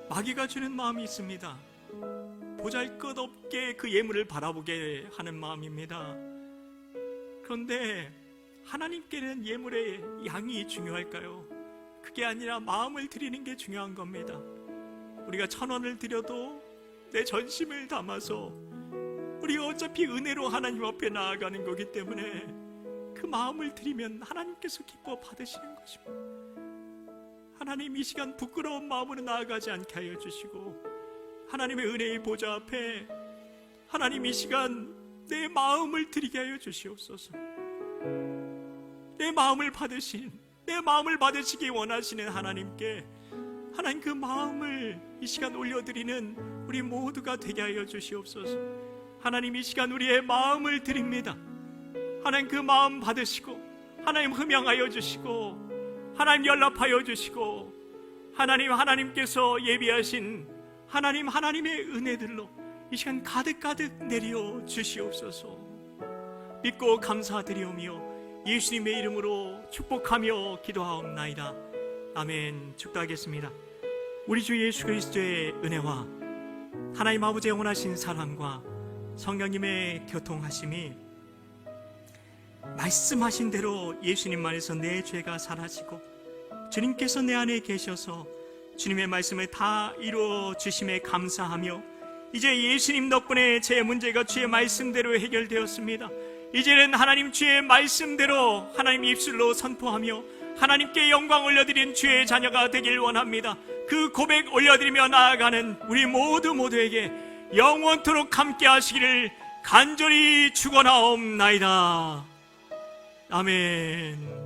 마귀가 주는 마음이 있습니다. 보잘것없게 그 예물을 바라보게 하는 마음입니다. 그런데 하나님께는 예물의 양이 중요할까요? 그게 아니라 마음을 드리는 게 중요한 겁니다. 우리가 1,000원을 드려도 내 전심을 담아서 우리가 어차피 은혜로 하나님 앞에 나아가는 거기 때문에 그 마음을 드리면 하나님께서 기뻐 받으시는 것입니다. 하나님, 이 시간 부끄러운 마음으로 나아가지 않게 하여 주시고 하나님의 은혜의 보좌 앞에 하나님, 이 시간 내 마음을 드리게 하여 주시옵소서. 내 마음을 받으시기 원하시는 하나님께 하나님, 그 마음을 이 시간 올려드리는 우리 모두가 되게 하여 주시옵소서. 하나님, 이 시간 우리의 마음을 드립니다. 하나님, 그 마음 받으시고 하나님 흠양하여 주시고 하나님 연락하여 주시고 하나님께서 예비하신 하나님의 은혜들로 이 시간 가득가득 내려 주시옵소서. 믿고 감사드리오며 예수님의 이름으로 축복하며 기도하옵나이다. 아멘. 축도하겠습니다. 우리 주 예수 그리스도의 은혜와 하나님 아버지의 영원하신 사랑과 성령님의 교통하심이 말씀하신 대로 예수님 안에서 내 죄가 사라지고 주님께서 내 안에 계셔서 주님의 말씀을 다 이루어 주심에 감사하며 이제 예수님 덕분에 제 문제가 주의 말씀대로 해결되었습니다. 이제는 하나님 주의 말씀대로 하나님 입술로 선포하며 하나님께 영광 올려드린 주의 자녀가 되길 원합니다. 그 고백 올려드리며 나아가는 우리 모두에게 영원토록 함께 하시기를 간절히 축원하옵나이다. 아멘.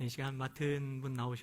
이 시간 맡은 분 나오셨습니다.